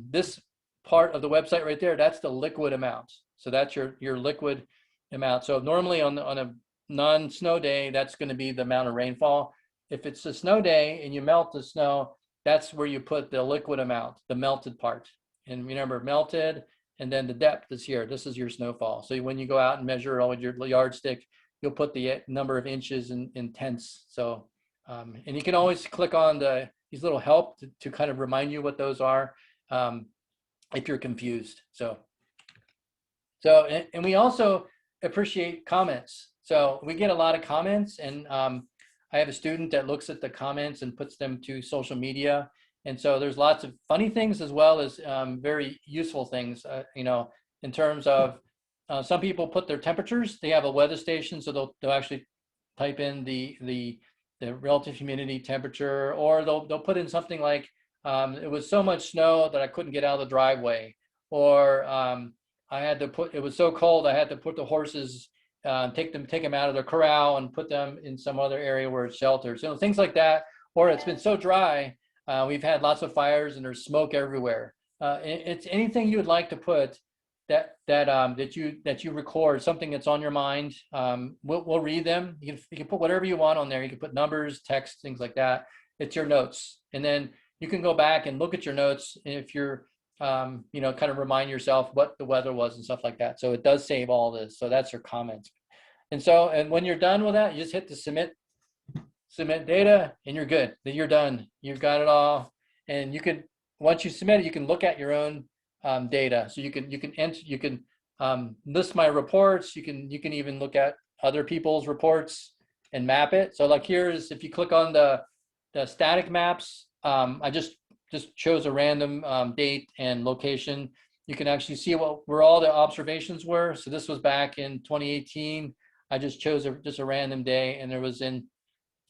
this part of the website right there, that's the liquid amount. So that's your liquid amount. So normally on a non-snow day, that's going to be the amount of rainfall. If it's a snow day and you melt the snow, that's where you put the liquid amount, the melted part. And remember, melted, and then the depth is here. This is your snowfall. So when you go out and measure with your yardstick, you'll put the number of inches in tenths. So, and you can always click on these little help to kind of remind you what those are, if you're confused. So and we also appreciate comments. So we get a lot of comments, and I have a student that looks at the comments and puts them to social media. And so there's lots of funny things as well as very useful things, in terms of some people put their temperatures. They have a weather station, so they'll actually type in the relative humidity, temperature, or they'll put in something like, it was so much snow that I couldn't get out of the driveway, or it was so cold I had to put the horses, take them out of the corral and put them in some other area where it's sheltered. So things like that. Or it's been so dry, we've had lots of fires and there's smoke everywhere. It's anything you would like to put that you record, something that's on your mind. We'll read them. You can put whatever you want on there. You can put numbers, text, things like that. It's your notes, and then you can go back and look at your notes if you're kind of remind yourself what the weather was and stuff like that. So it does save all this. So that's your comments. And when you're done with that, you just hit the submit data, and you're good. Then you're done. You've got it all. And once you submit it, you can look at your own data. So you can list my reports. You can even look at other people's reports and map it. So like if you click on the static maps, I just chose a random date and location. You can actually see where all the observations were. So this was back in 2018. I just chose just a random day, and there was in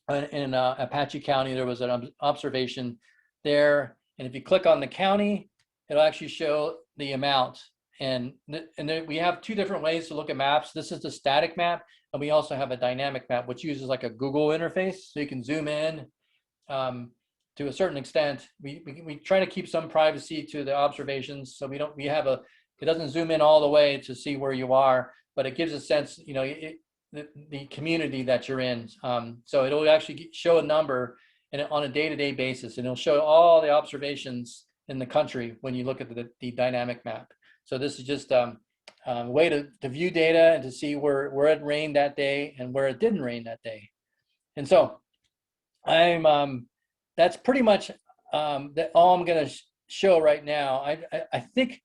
Apache County, there was an observation there. And if you click on the county, it'll actually show the amount. And then we have two different ways to look at maps. This is the static map, and we also have a dynamic map, which uses like a Google interface. So you can zoom in to a certain extent. We try to keep some privacy to the observations. So we have a it doesn't zoom in all the way to see where you are, but it gives a sense, you know, the community that you're in. So it'll actually show a number and on a day-to-day basis, and it'll show all the observations in the country when you look at the dynamic map. So this is just a way to view data and to see where it rained that day and where it didn't rain that day. And so that's pretty much all I'm going to show right now. I think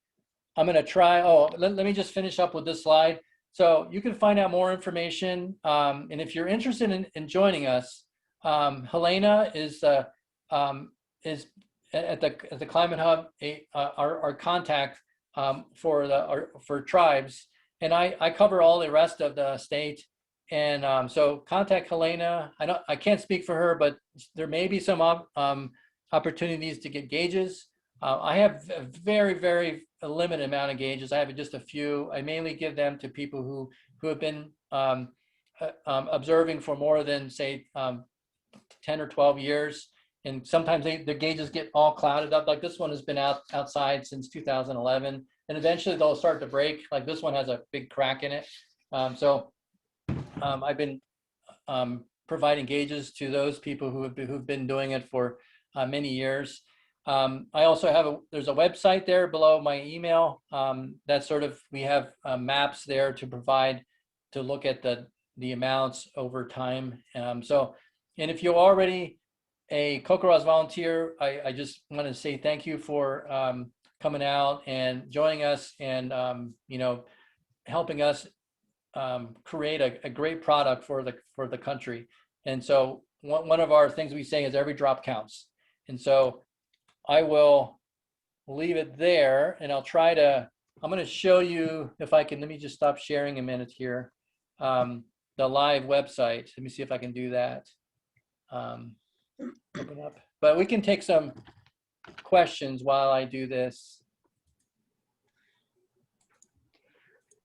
I'm going to try. Oh, let me just finish up with this slide. So you can find out more information. And if you're interested in joining us, Helena is at the Climate Hub, our contact for tribes, and I cover all the rest of the state. And so contact Helena. I can't speak for her, but there may be some opportunities to get gauges. I have a very limited amount of gauges. I have just a few. I mainly give them to people who have been observing for more than, say, 10 or 12 years. And sometimes the gauges get all clouded up. Like this one has been outside since 2011. And eventually they'll start to break. Like this one has a big crack in it. So I've been providing gauges to those people who've been doing it for many years. I also there's a website there below my email. That's we have maps there to provide to look at the amounts over time. And if you're already a CoCoRaHS volunteer, I just want to say thank you for coming out and joining us and helping us create a great product for the country. And so one of our things we say is every drop counts. And so I will leave it there, and I'm going to show you if I can. Let me just stop sharing a minute here. The live website. Let me see if I can do that. Open up. But we can take some questions while I do this.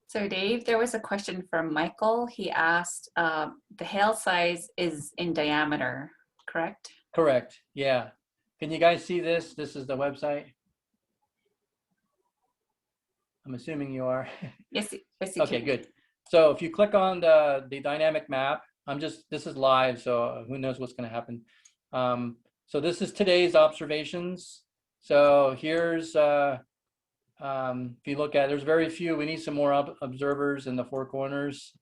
So Dave, there was a question from Michael. He asked, the hail size is in diameter, correct? Correct, yeah. Can you guys see this? This is the website. I'm assuming you are. Yes, yes. Okay, good. So if you click on the dynamic map, this is live, so who knows what's going to happen. So this is today's observations. So here's, if you look at, there's very few. We need some more observers in the Four Corners.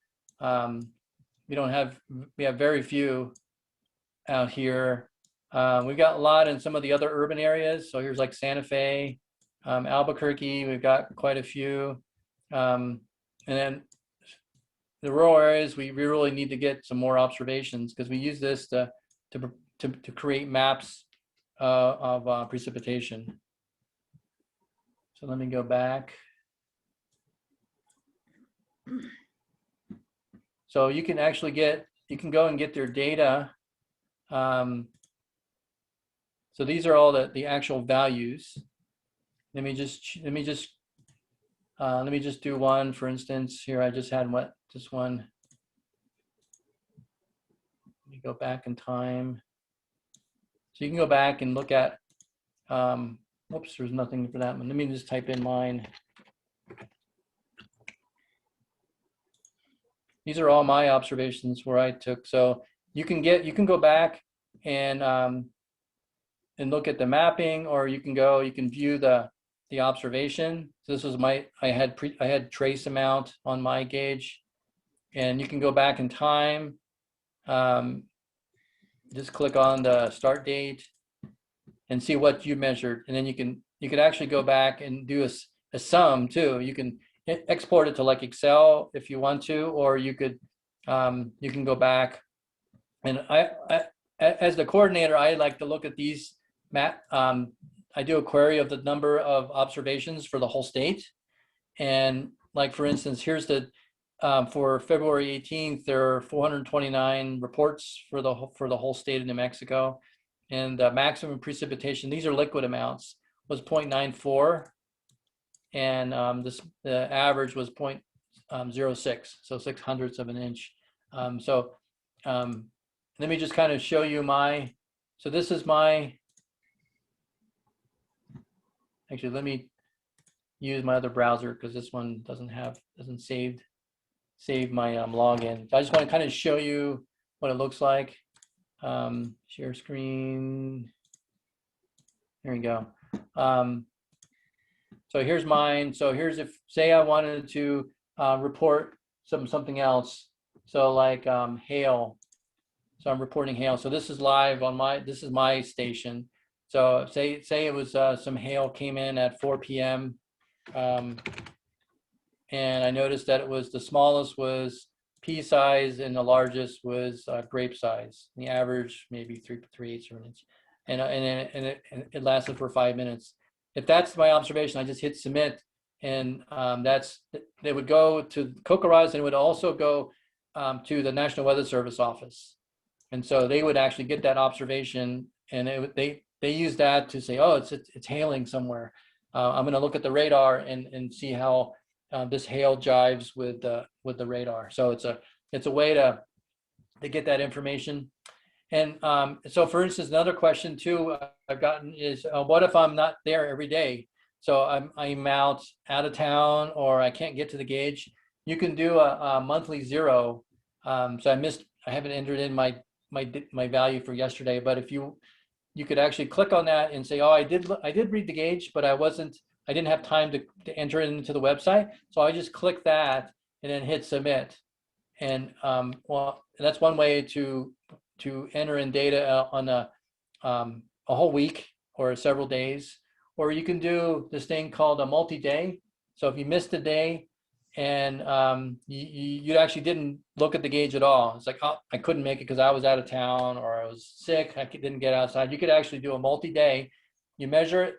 We have very few out here. We've got a lot in some of the other urban areas. So here's like Santa Fe, Albuquerque, we've got quite a few. And then the rural areas, we really need to get some more observations because we use this to create maps of precipitation. So let me go back. So you can actually go and get their data. So these are all the actual values. Let me just do one, for instance. Here I just had just one. Let me go back in time. So you can go back and look at, whoops, there's nothing for that one. Let me just type in mine. These are all my observations where I took. So you can go back and look at the mapping, or you can view the observation. So this was I had trace amount on my gauge, and you can go back in time. Just click on the start date and see what you measured, and then you can actually go back and do a sum too. You can export it to like Excel if you want to, or you can go back. And I as the coordinator, I like to look at these map. I do a query of the number of observations for the whole state, and like for instance, here's for February 18th, there are 429 reports for the whole state of New Mexico, and the maximum precipitation, these are liquid amounts, was 0.94, and the average was 0.06, so 0.06 of an inch. Let me just kind of show you so this is actually, let me use my other browser because this one doesn't save my login. So I just want to kind of show you what it looks like. Share screen. There you go. So here's mine. So here's if say I wanted to report something else. So like hail. So I'm reporting hail. So this is live on this is my station. So say it was some hail came in at 4 p.m. And I noticed that it was the smallest was pea size and the largest was grape size. The average maybe 3/8 of an inch, and it lasted for 5 minutes. If that's my observation, I just hit submit, and they would go to CoCoRaHS, and it would also go to the National Weather Service office, and so they would actually get that observation, and they use that to say, oh, it's hailing somewhere. I'm going to look at the radar and see how this hail jives with the radar. So it's a way to get that information. And so, for instance, another question too I've gotten is, what if I'm not there every day? So I'm out of town, or I can't get to the gauge. You can do a monthly zero. So I haven't entered in my value for yesterday, but if you could actually click on that and say, oh, I did read the gauge, but I didn't have time to enter it into the website. So I just click that and then hit submit. And well, that's one way to enter in data on a whole week or several days. Or you can do this thing called a multi-day. So if you missed a day and you actually didn't look at the gauge at all, it's like, oh, I couldn't make it because I was out of town or I was sick, I didn't get outside. You could actually do a multi-day. You measure it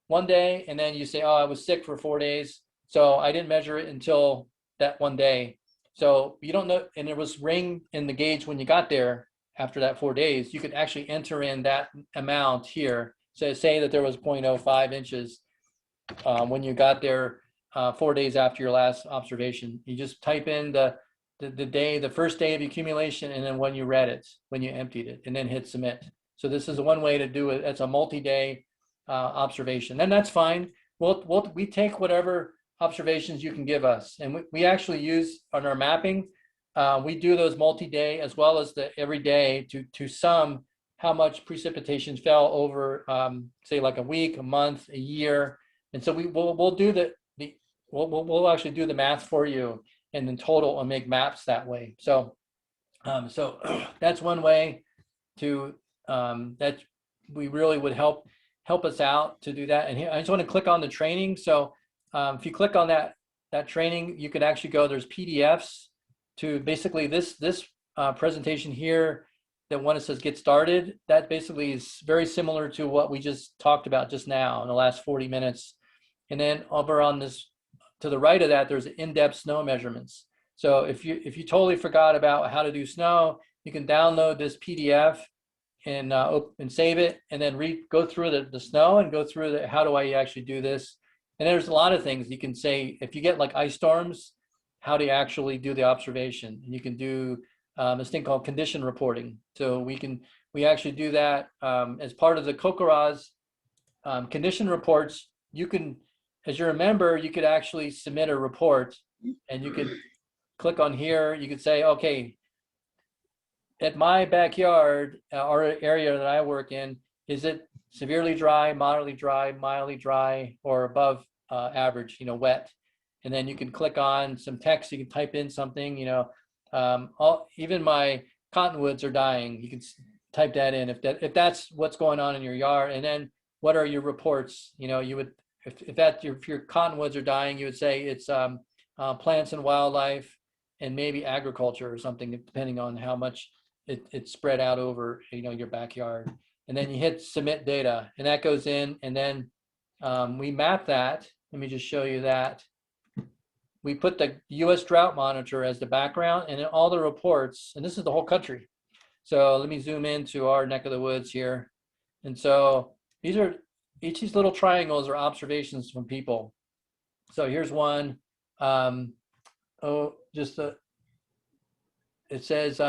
one day and then you say, oh, I was sick for 4 days, so I didn't measure it until that one day. So you don't know, and there was rain in the gauge when you got there after that 4 days. You could actually enter in that amount here. So say that there was 0.05 inches when you got there 4 days after your last observation. You just type in the first day of accumulation, and then when you read it, when you emptied it, and then hit submit. So this is one way to do it. It's a multi-day observation, and that's fine. We take whatever observations you can give us, and we actually use on our mapping. We do those multi-day as well as the every day to sum how much precipitation fell over, say like a week, a month, a year, and so we'll do we'll actually do the math for you, and in total and make maps that way. So so that's one way to that we really would help us out to do that. And here I just want to click on the training. So if you click on that training, you can actually go, there's PDFs to basically this presentation here, that one that says get started, that basically is very similar to what we just talked about just now in the last 40 minutes. And then over on this, to the right of that, there's in-depth snow measurements. So if you totally forgot about how to do snow, you can download this PDF and save it, and then go through the snow and go through how do I actually do this. And there's a lot of things you can say. If you get like ice storms, how do you actually do the observation? And you can do this thing called condition reporting. So we actually do that as part of the CoCoRaHS condition reports. You can, as you're a member, you could actually submit a report, and you could click on here. You could say, okay, at my backyard or area that I work in, is it severely dry, moderately dry, mildly dry, or above average, wet? And then you can click on some text. You can type in something, even my cottonwoods are dying. You can type that in if that's what's going on in your yard. And then what are your reports? You would, if your cottonwoods are dying, you would say it's plants and wildlife and maybe agriculture or something, depending on how much it's spread out over your backyard. And then you hit submit data, and that goes in, and then we map that. Let me just show you that. We put the US Drought Monitor as the background, and then all the reports, and this is the whole country. So let me zoom into our neck of the woods here. And so each of these little triangles are observations from people. So here's one. It says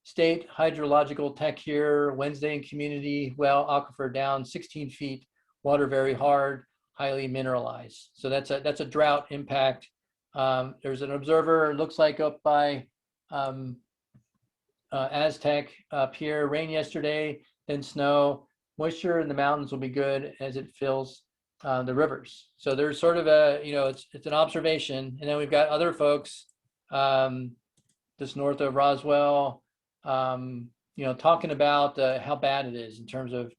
state hydrological tech here, Wednesday in community, well, aquifer down 16 feet, water very hard, highly mineralized. So that's a drought impact. There's an observer, it looks like up by Aztec up here, rain yesterday, then snow. Moisture in the mountains will be good as it fills the rivers. So there's sort of a, it's an observation. And then we've got other folks just north of Roswell, talking about how bad it is in terms of,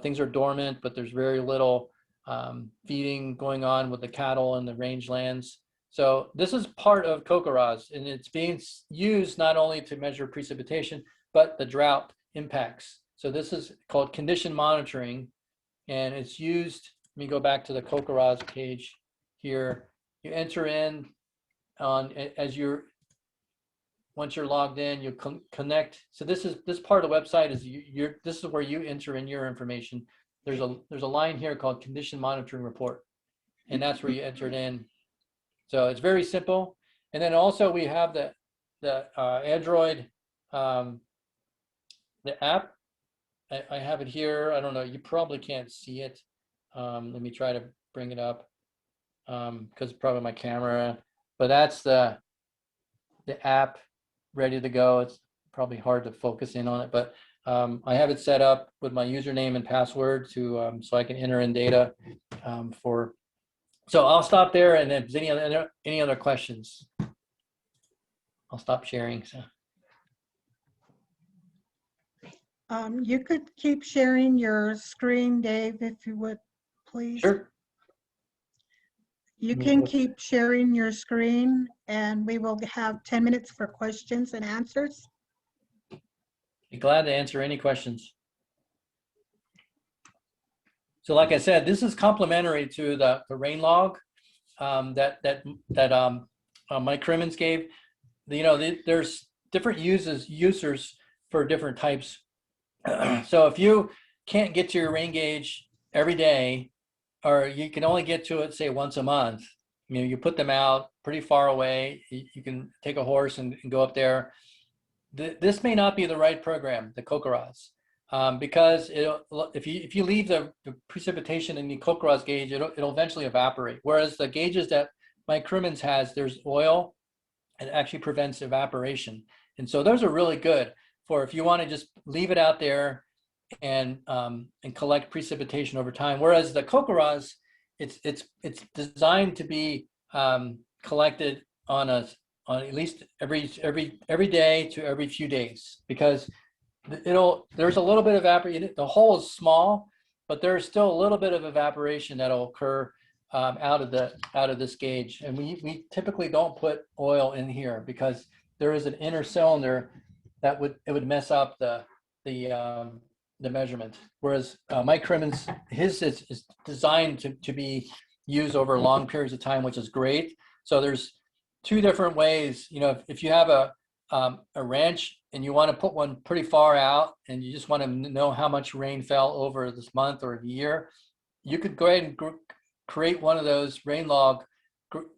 things are dormant, but there's very little feeding going on with the cattle and the rangelands. So this is part of CoCoRaHS, and it's being used not only to measure precipitation, but the drought impacts. So this is called condition monitoring, and it's used, let me go back to the CoCoRaHS page here. You enter in on, once you're logged in, you connect. So this part of the website is this is where you enter in your information. There's a line here called condition monitoring report, and that's where you enter it in. So it's very simple. And then also we have the Android, the app. I have it here. I don't know. You probably can't see it. Let me try to bring it up because it's probably my camera. But that's the app ready to go. It's probably hard to focus in on it, but I have it set up with my username and password to so I can enter in data for. So I'll stop there, and if there's any other questions, I'll stop sharing. So. You could keep sharing your screen, Dave, if you would, please. Sure. You can keep sharing your screen, and we will have 10 minutes for questions and answers. Be glad to answer any questions. So like I said, this is complementary to the rain log that Mike Crimmins gave. There's different users for different types. So if you can't get to your rain gauge every day, or you can only get to it, say, once a month, you put them out pretty far away. You can take a horse and go up there. This may not be the right program, the CoCoRaHS. Because if you leave the precipitation in the CoCoRaHS gauge, it'll eventually evaporate. Whereas the gauges that Mike Crimmins has, there's oil, and it actually prevents evaporation. And so those are really good for if you want to just leave it out there and collect precipitation over time. Whereas the CoCoRaHS, it's designed to be collected on at least every day to every few days, because there's a little bit of evaporation. The hole is small, but there's still a little bit of evaporation that'll occur out of this gauge. And we typically don't put oil in here because there is an inner cylinder that would mess up the measurement. Whereas Mike Crimmins, his is designed to be used over long periods of time, which is great. So there's two different ways. If you have a ranch and you want to put one pretty far out and you just want to know how much rain fell over this month or the year, you could go ahead and create one of those rain log.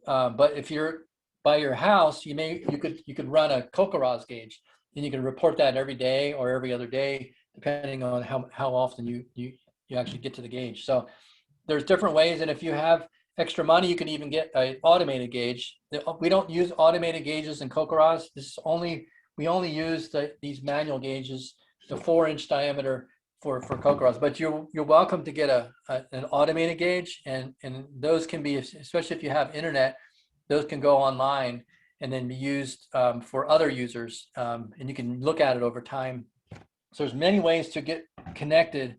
But if you're by your house, you could run a CoCoRaHS gauge, and you can report that every day or every other day, depending on how often you actually get to the gauge. So there's different ways, and if you have extra money, you can even get an automated gauge. We don't use automated gauges in CoCoRaHS. We only use these manual gauges, the 4-inch diameter for CoCoRaHS. But you're welcome to get an automated gauge, and those can be, especially if you have internet, those can go online and then be used for other users, and you can look at it over time. So there's many ways to get connected,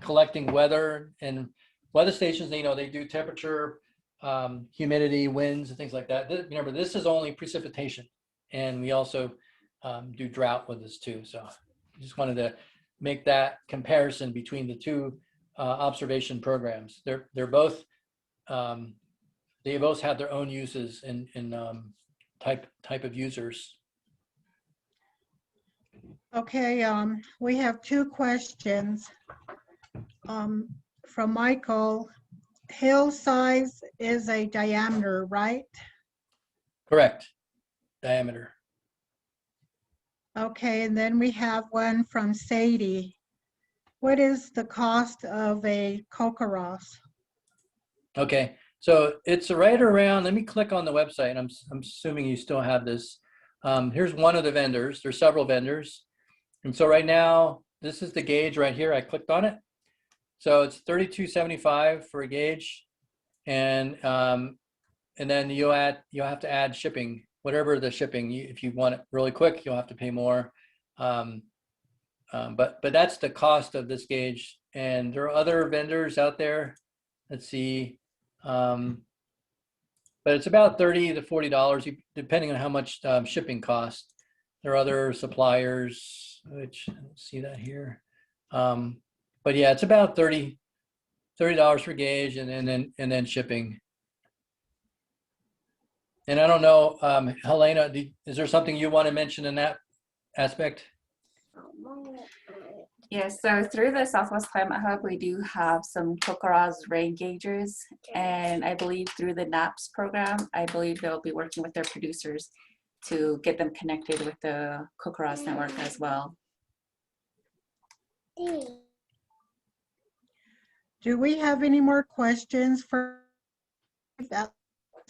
collecting weather, and weather stations, they do temperature, humidity, winds, and things like that. Remember, this is only precipitation, and we also do drought with this too. So I just wanted to make that comparison between the two observation programs. They're both, they both have their own uses and type of users. Okay, we have two questions. From Michael, hill size is a diameter, right? Correct, diameter. Okay, and then we have one from Sadie. What is the cost of a CoCoRaHS? Okay, so it's right around, let me click on the website. I'm assuming you still have this. Here's one of the vendors. There's several vendors. And so right now, this is the gauge right here. I clicked on it. So it's $32.75 for a gauge. And then you'll have to add shipping, whatever the shipping. If you want it really quick, you'll have to pay more. But that's the cost of this gauge. And there are other vendors out there. Let's see. But it's about $30 to $40, depending on how much shipping costs. There are other suppliers, which see that here. But yeah, it's about $30 per gauge, and then shipping. And I don't know, Helena, is there something you want to mention in that aspect? Yes, so through the Southwest Climate Hub, we do have some CoCoRaHS rain gauges, and I believe through the NAPS program, I believe they'll be working with their producers to get them connected with the CoCoRaHS network as well. Do we have any more questions for that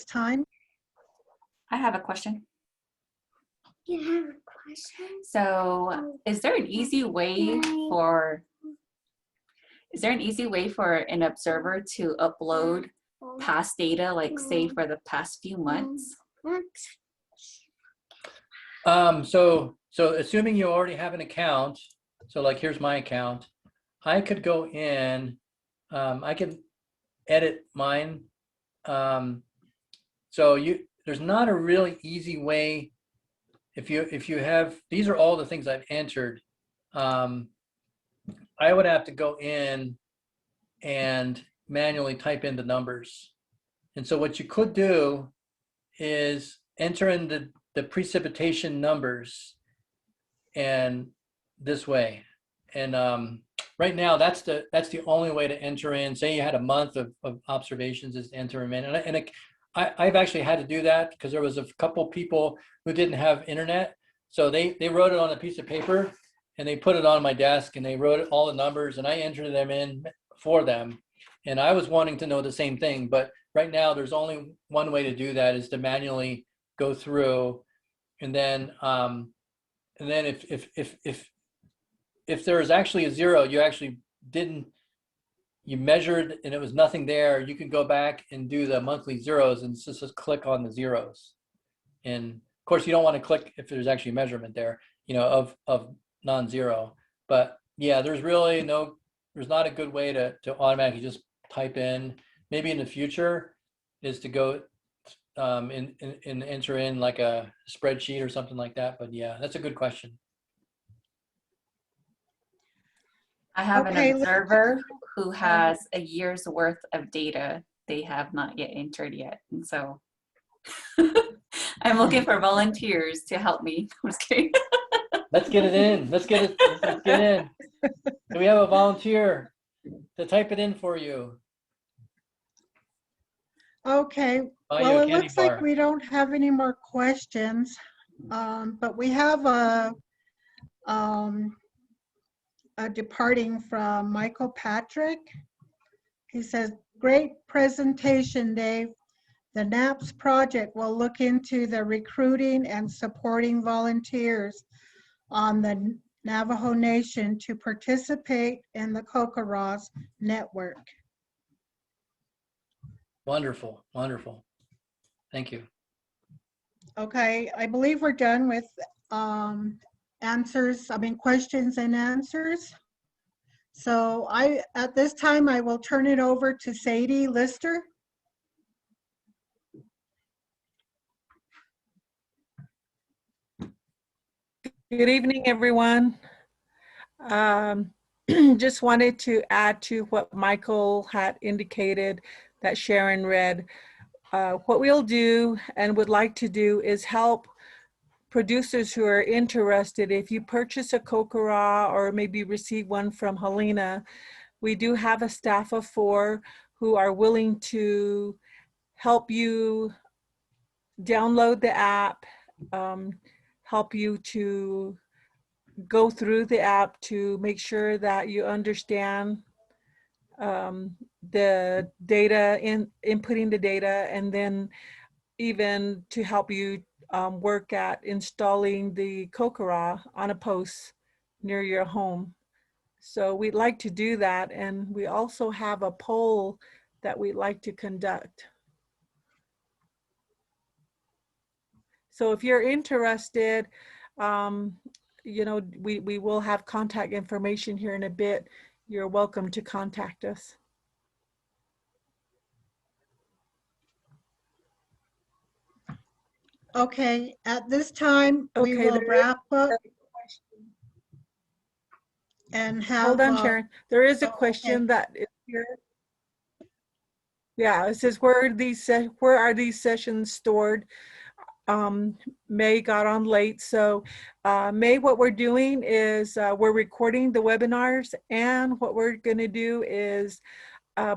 time? I have a question. You have a question? So is there an easy way for an observer to upload past data, like say for the past few months? So assuming you already have an account, so like here's my account, I could go in, I can edit mine. So there's not a really easy way. If you have, these are all the things I've entered. I would have to go in and manually type in the numbers. And so what you could do is enter in the precipitation numbers and this way. And right now that's the only way to enter in. Say you had a month of observations, is to enter them in. And I've actually had to do that because there was a couple people who didn't have internet. So they wrote it on a piece of paper and they put it on my desk and they wrote all the numbers and I entered them in for them. And I was wanting to know the same thing, but right now there's only one way to do that, is to manually go through. And then if there is actually a zero, you actually you measured and it was nothing there, you can go back and do the monthly zeros and just click on the zeros. And of course you don't want to click if there's actually a measurement there, of non-zero. But yeah, there's not a good way to automatically just type in. Maybe in the future is to go and enter in like a spreadsheet or something like that. But yeah, that's a good question. I have Okay, an observer who has a year's worth of data they have not yet entered yet. And so I'm looking for volunteers to help me. I'm just kidding. Let's get it in. Let's get in. Do we have a volunteer to type it in for you? Okay, Buy you well, a it candy looks bar. like we don't have any more questions, but we have a departing from Michael Patrick. He says, great presentation, Dave. The NAPS project will look into the recruiting and supporting volunteers on the Navajo Nation to participate in the CoCoRaHS network. Wonderful, wonderful. Thank you. Okay, I believe we're done with questions and answers. So at this time, I will turn it over to Sadie Lister. Good evening, everyone. Just wanted to add to what Michael had indicated that Sharon read. What we'll do and would like to do is help producers who are interested. If you purchase a CoCoRaHS or maybe receive one from Helena, we do have a staff of 4 who are willing to help you download the app, help you to go through the app to make sure that you understand the data, inputting the data, and then even to help you work at installing the CoCoRaHS on a post near your home. So we'd like to do that, and we also have a poll that we'd like to conduct. So if you're interested, you know, we will have contact information here in a bit. You're welcome to contact us. Okay, at this time, we Okay, will there is wrap up a question. and have. Hold on, Sharon. There is a okay. question that is here. Yeah, it says, where are these sessions stored? May got on late. So May, what we're doing is we're recording the webinars, and what we're going to do is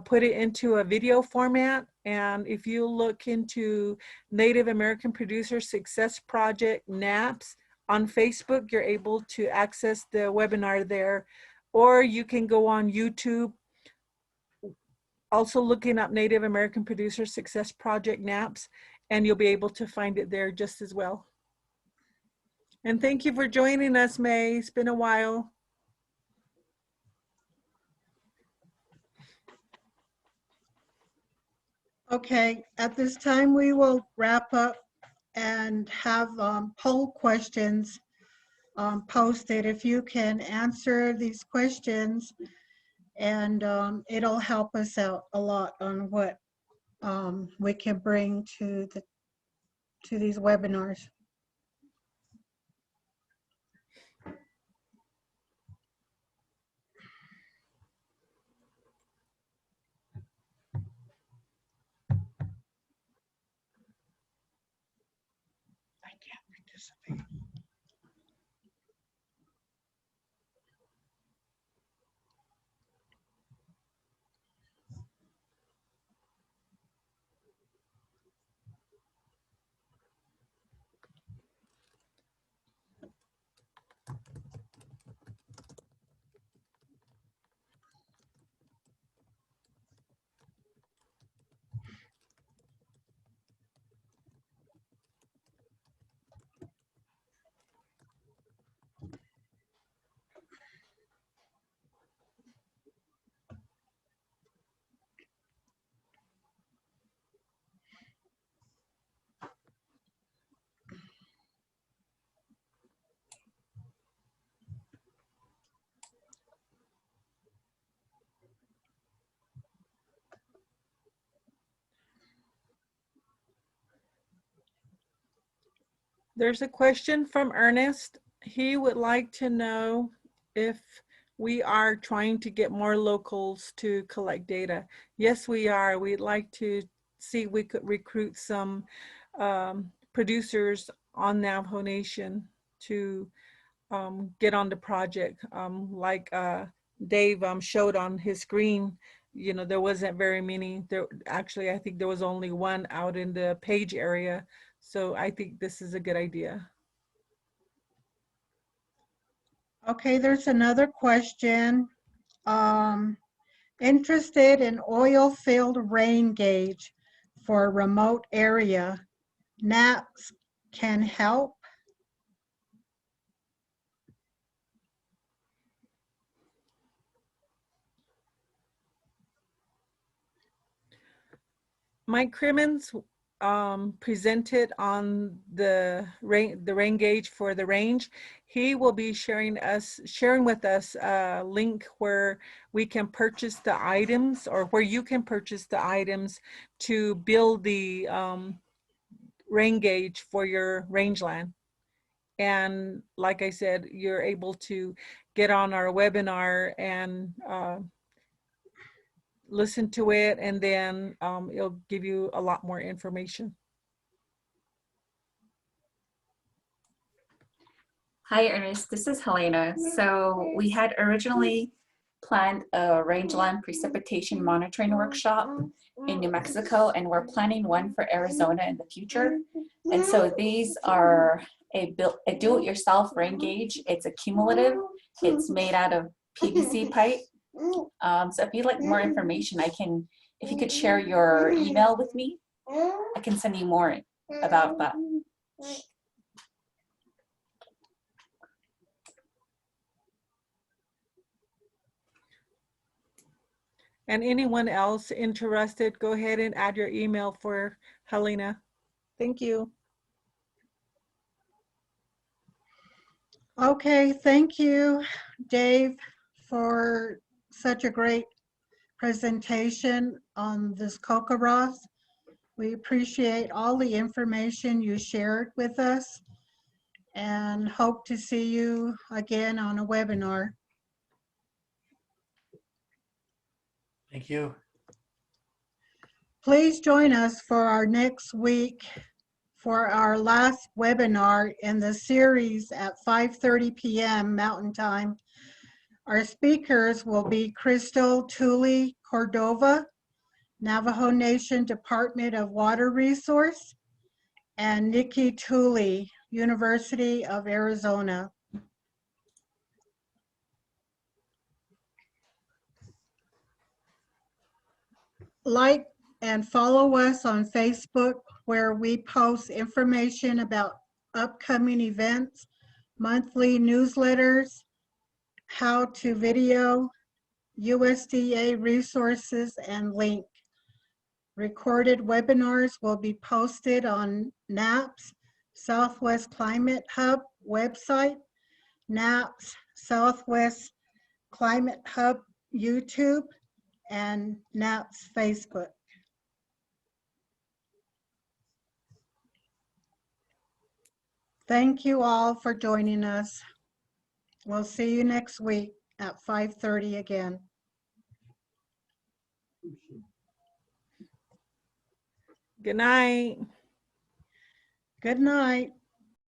put it into a video format. And if you look into Native American Producer Success Project, NAPS, on Facebook, you're able to access the webinar there, or you can go on YouTube, also looking up Native American Producer Success Project, NAPS, and you'll be able to find it there just as well. And thank you for joining us, May. It's been a while. Okay, at this time, we will wrap up and have poll questions posted. If you can answer these questions, and it'll help us out a lot on what we can bring to these webinars. I can't participate. There's a question from Ernest. He would like to know if we are trying to get more locals to collect data. Yes, we are. We'd like to see if we could recruit some producers on Navajo Nation to get on the project. Like Dave showed on his screen, you know, there wasn't very many. There actually, I think there was only one out in the Page area. So I think this is a good idea. Okay, there's another question. Interested in oil field rain gauge for a remote area. NAPS can help. Mike Crimmins presented on the rain gauge for the range. He will be sharing with us a link where we can purchase the items, or where you can purchase the items to build the rain gauge for your rangeland. And like I said, you're able to get on our webinar and listen to it, and then it'll give you a lot more information. Hi, Ernest. This is Helena. So we had originally planned a rangeland precipitation monitoring workshop in New Mexico, and we're planning one for Arizona in the future. And so these are a do-it-yourself rain gauge. It's a cumulative. It's made out of PVC pipe, So if you'd like more information, if you could share your email with me, I can send you more about that. And anyone else interested, go ahead and add your email for Helena. Thank you. Okay, thank you, Dave, for such a great presentation on this CoCoRaHS. We appreciate all the information you shared with us and hope to see you again on a webinar. Thank you. Please join us for our next week for our last webinar in the series at 5:30 p.m. Mountain Time. Our speakers will be Crystal Tully Cordova, Navajo Nation Department of Water Resource, and Nikki Tully, University of Arizona. Like and follow us on Facebook, where we post information about upcoming events, monthly newsletters, how to video, USDA resources, and link. Recorded webinars will be posted on NAP's Southwest Climate Hub website, NAP's Southwest Climate Hub YouTube, and NAP's Facebook. Thank you all for joining us. We'll see you next week at 5:30 again. Good night. Good night.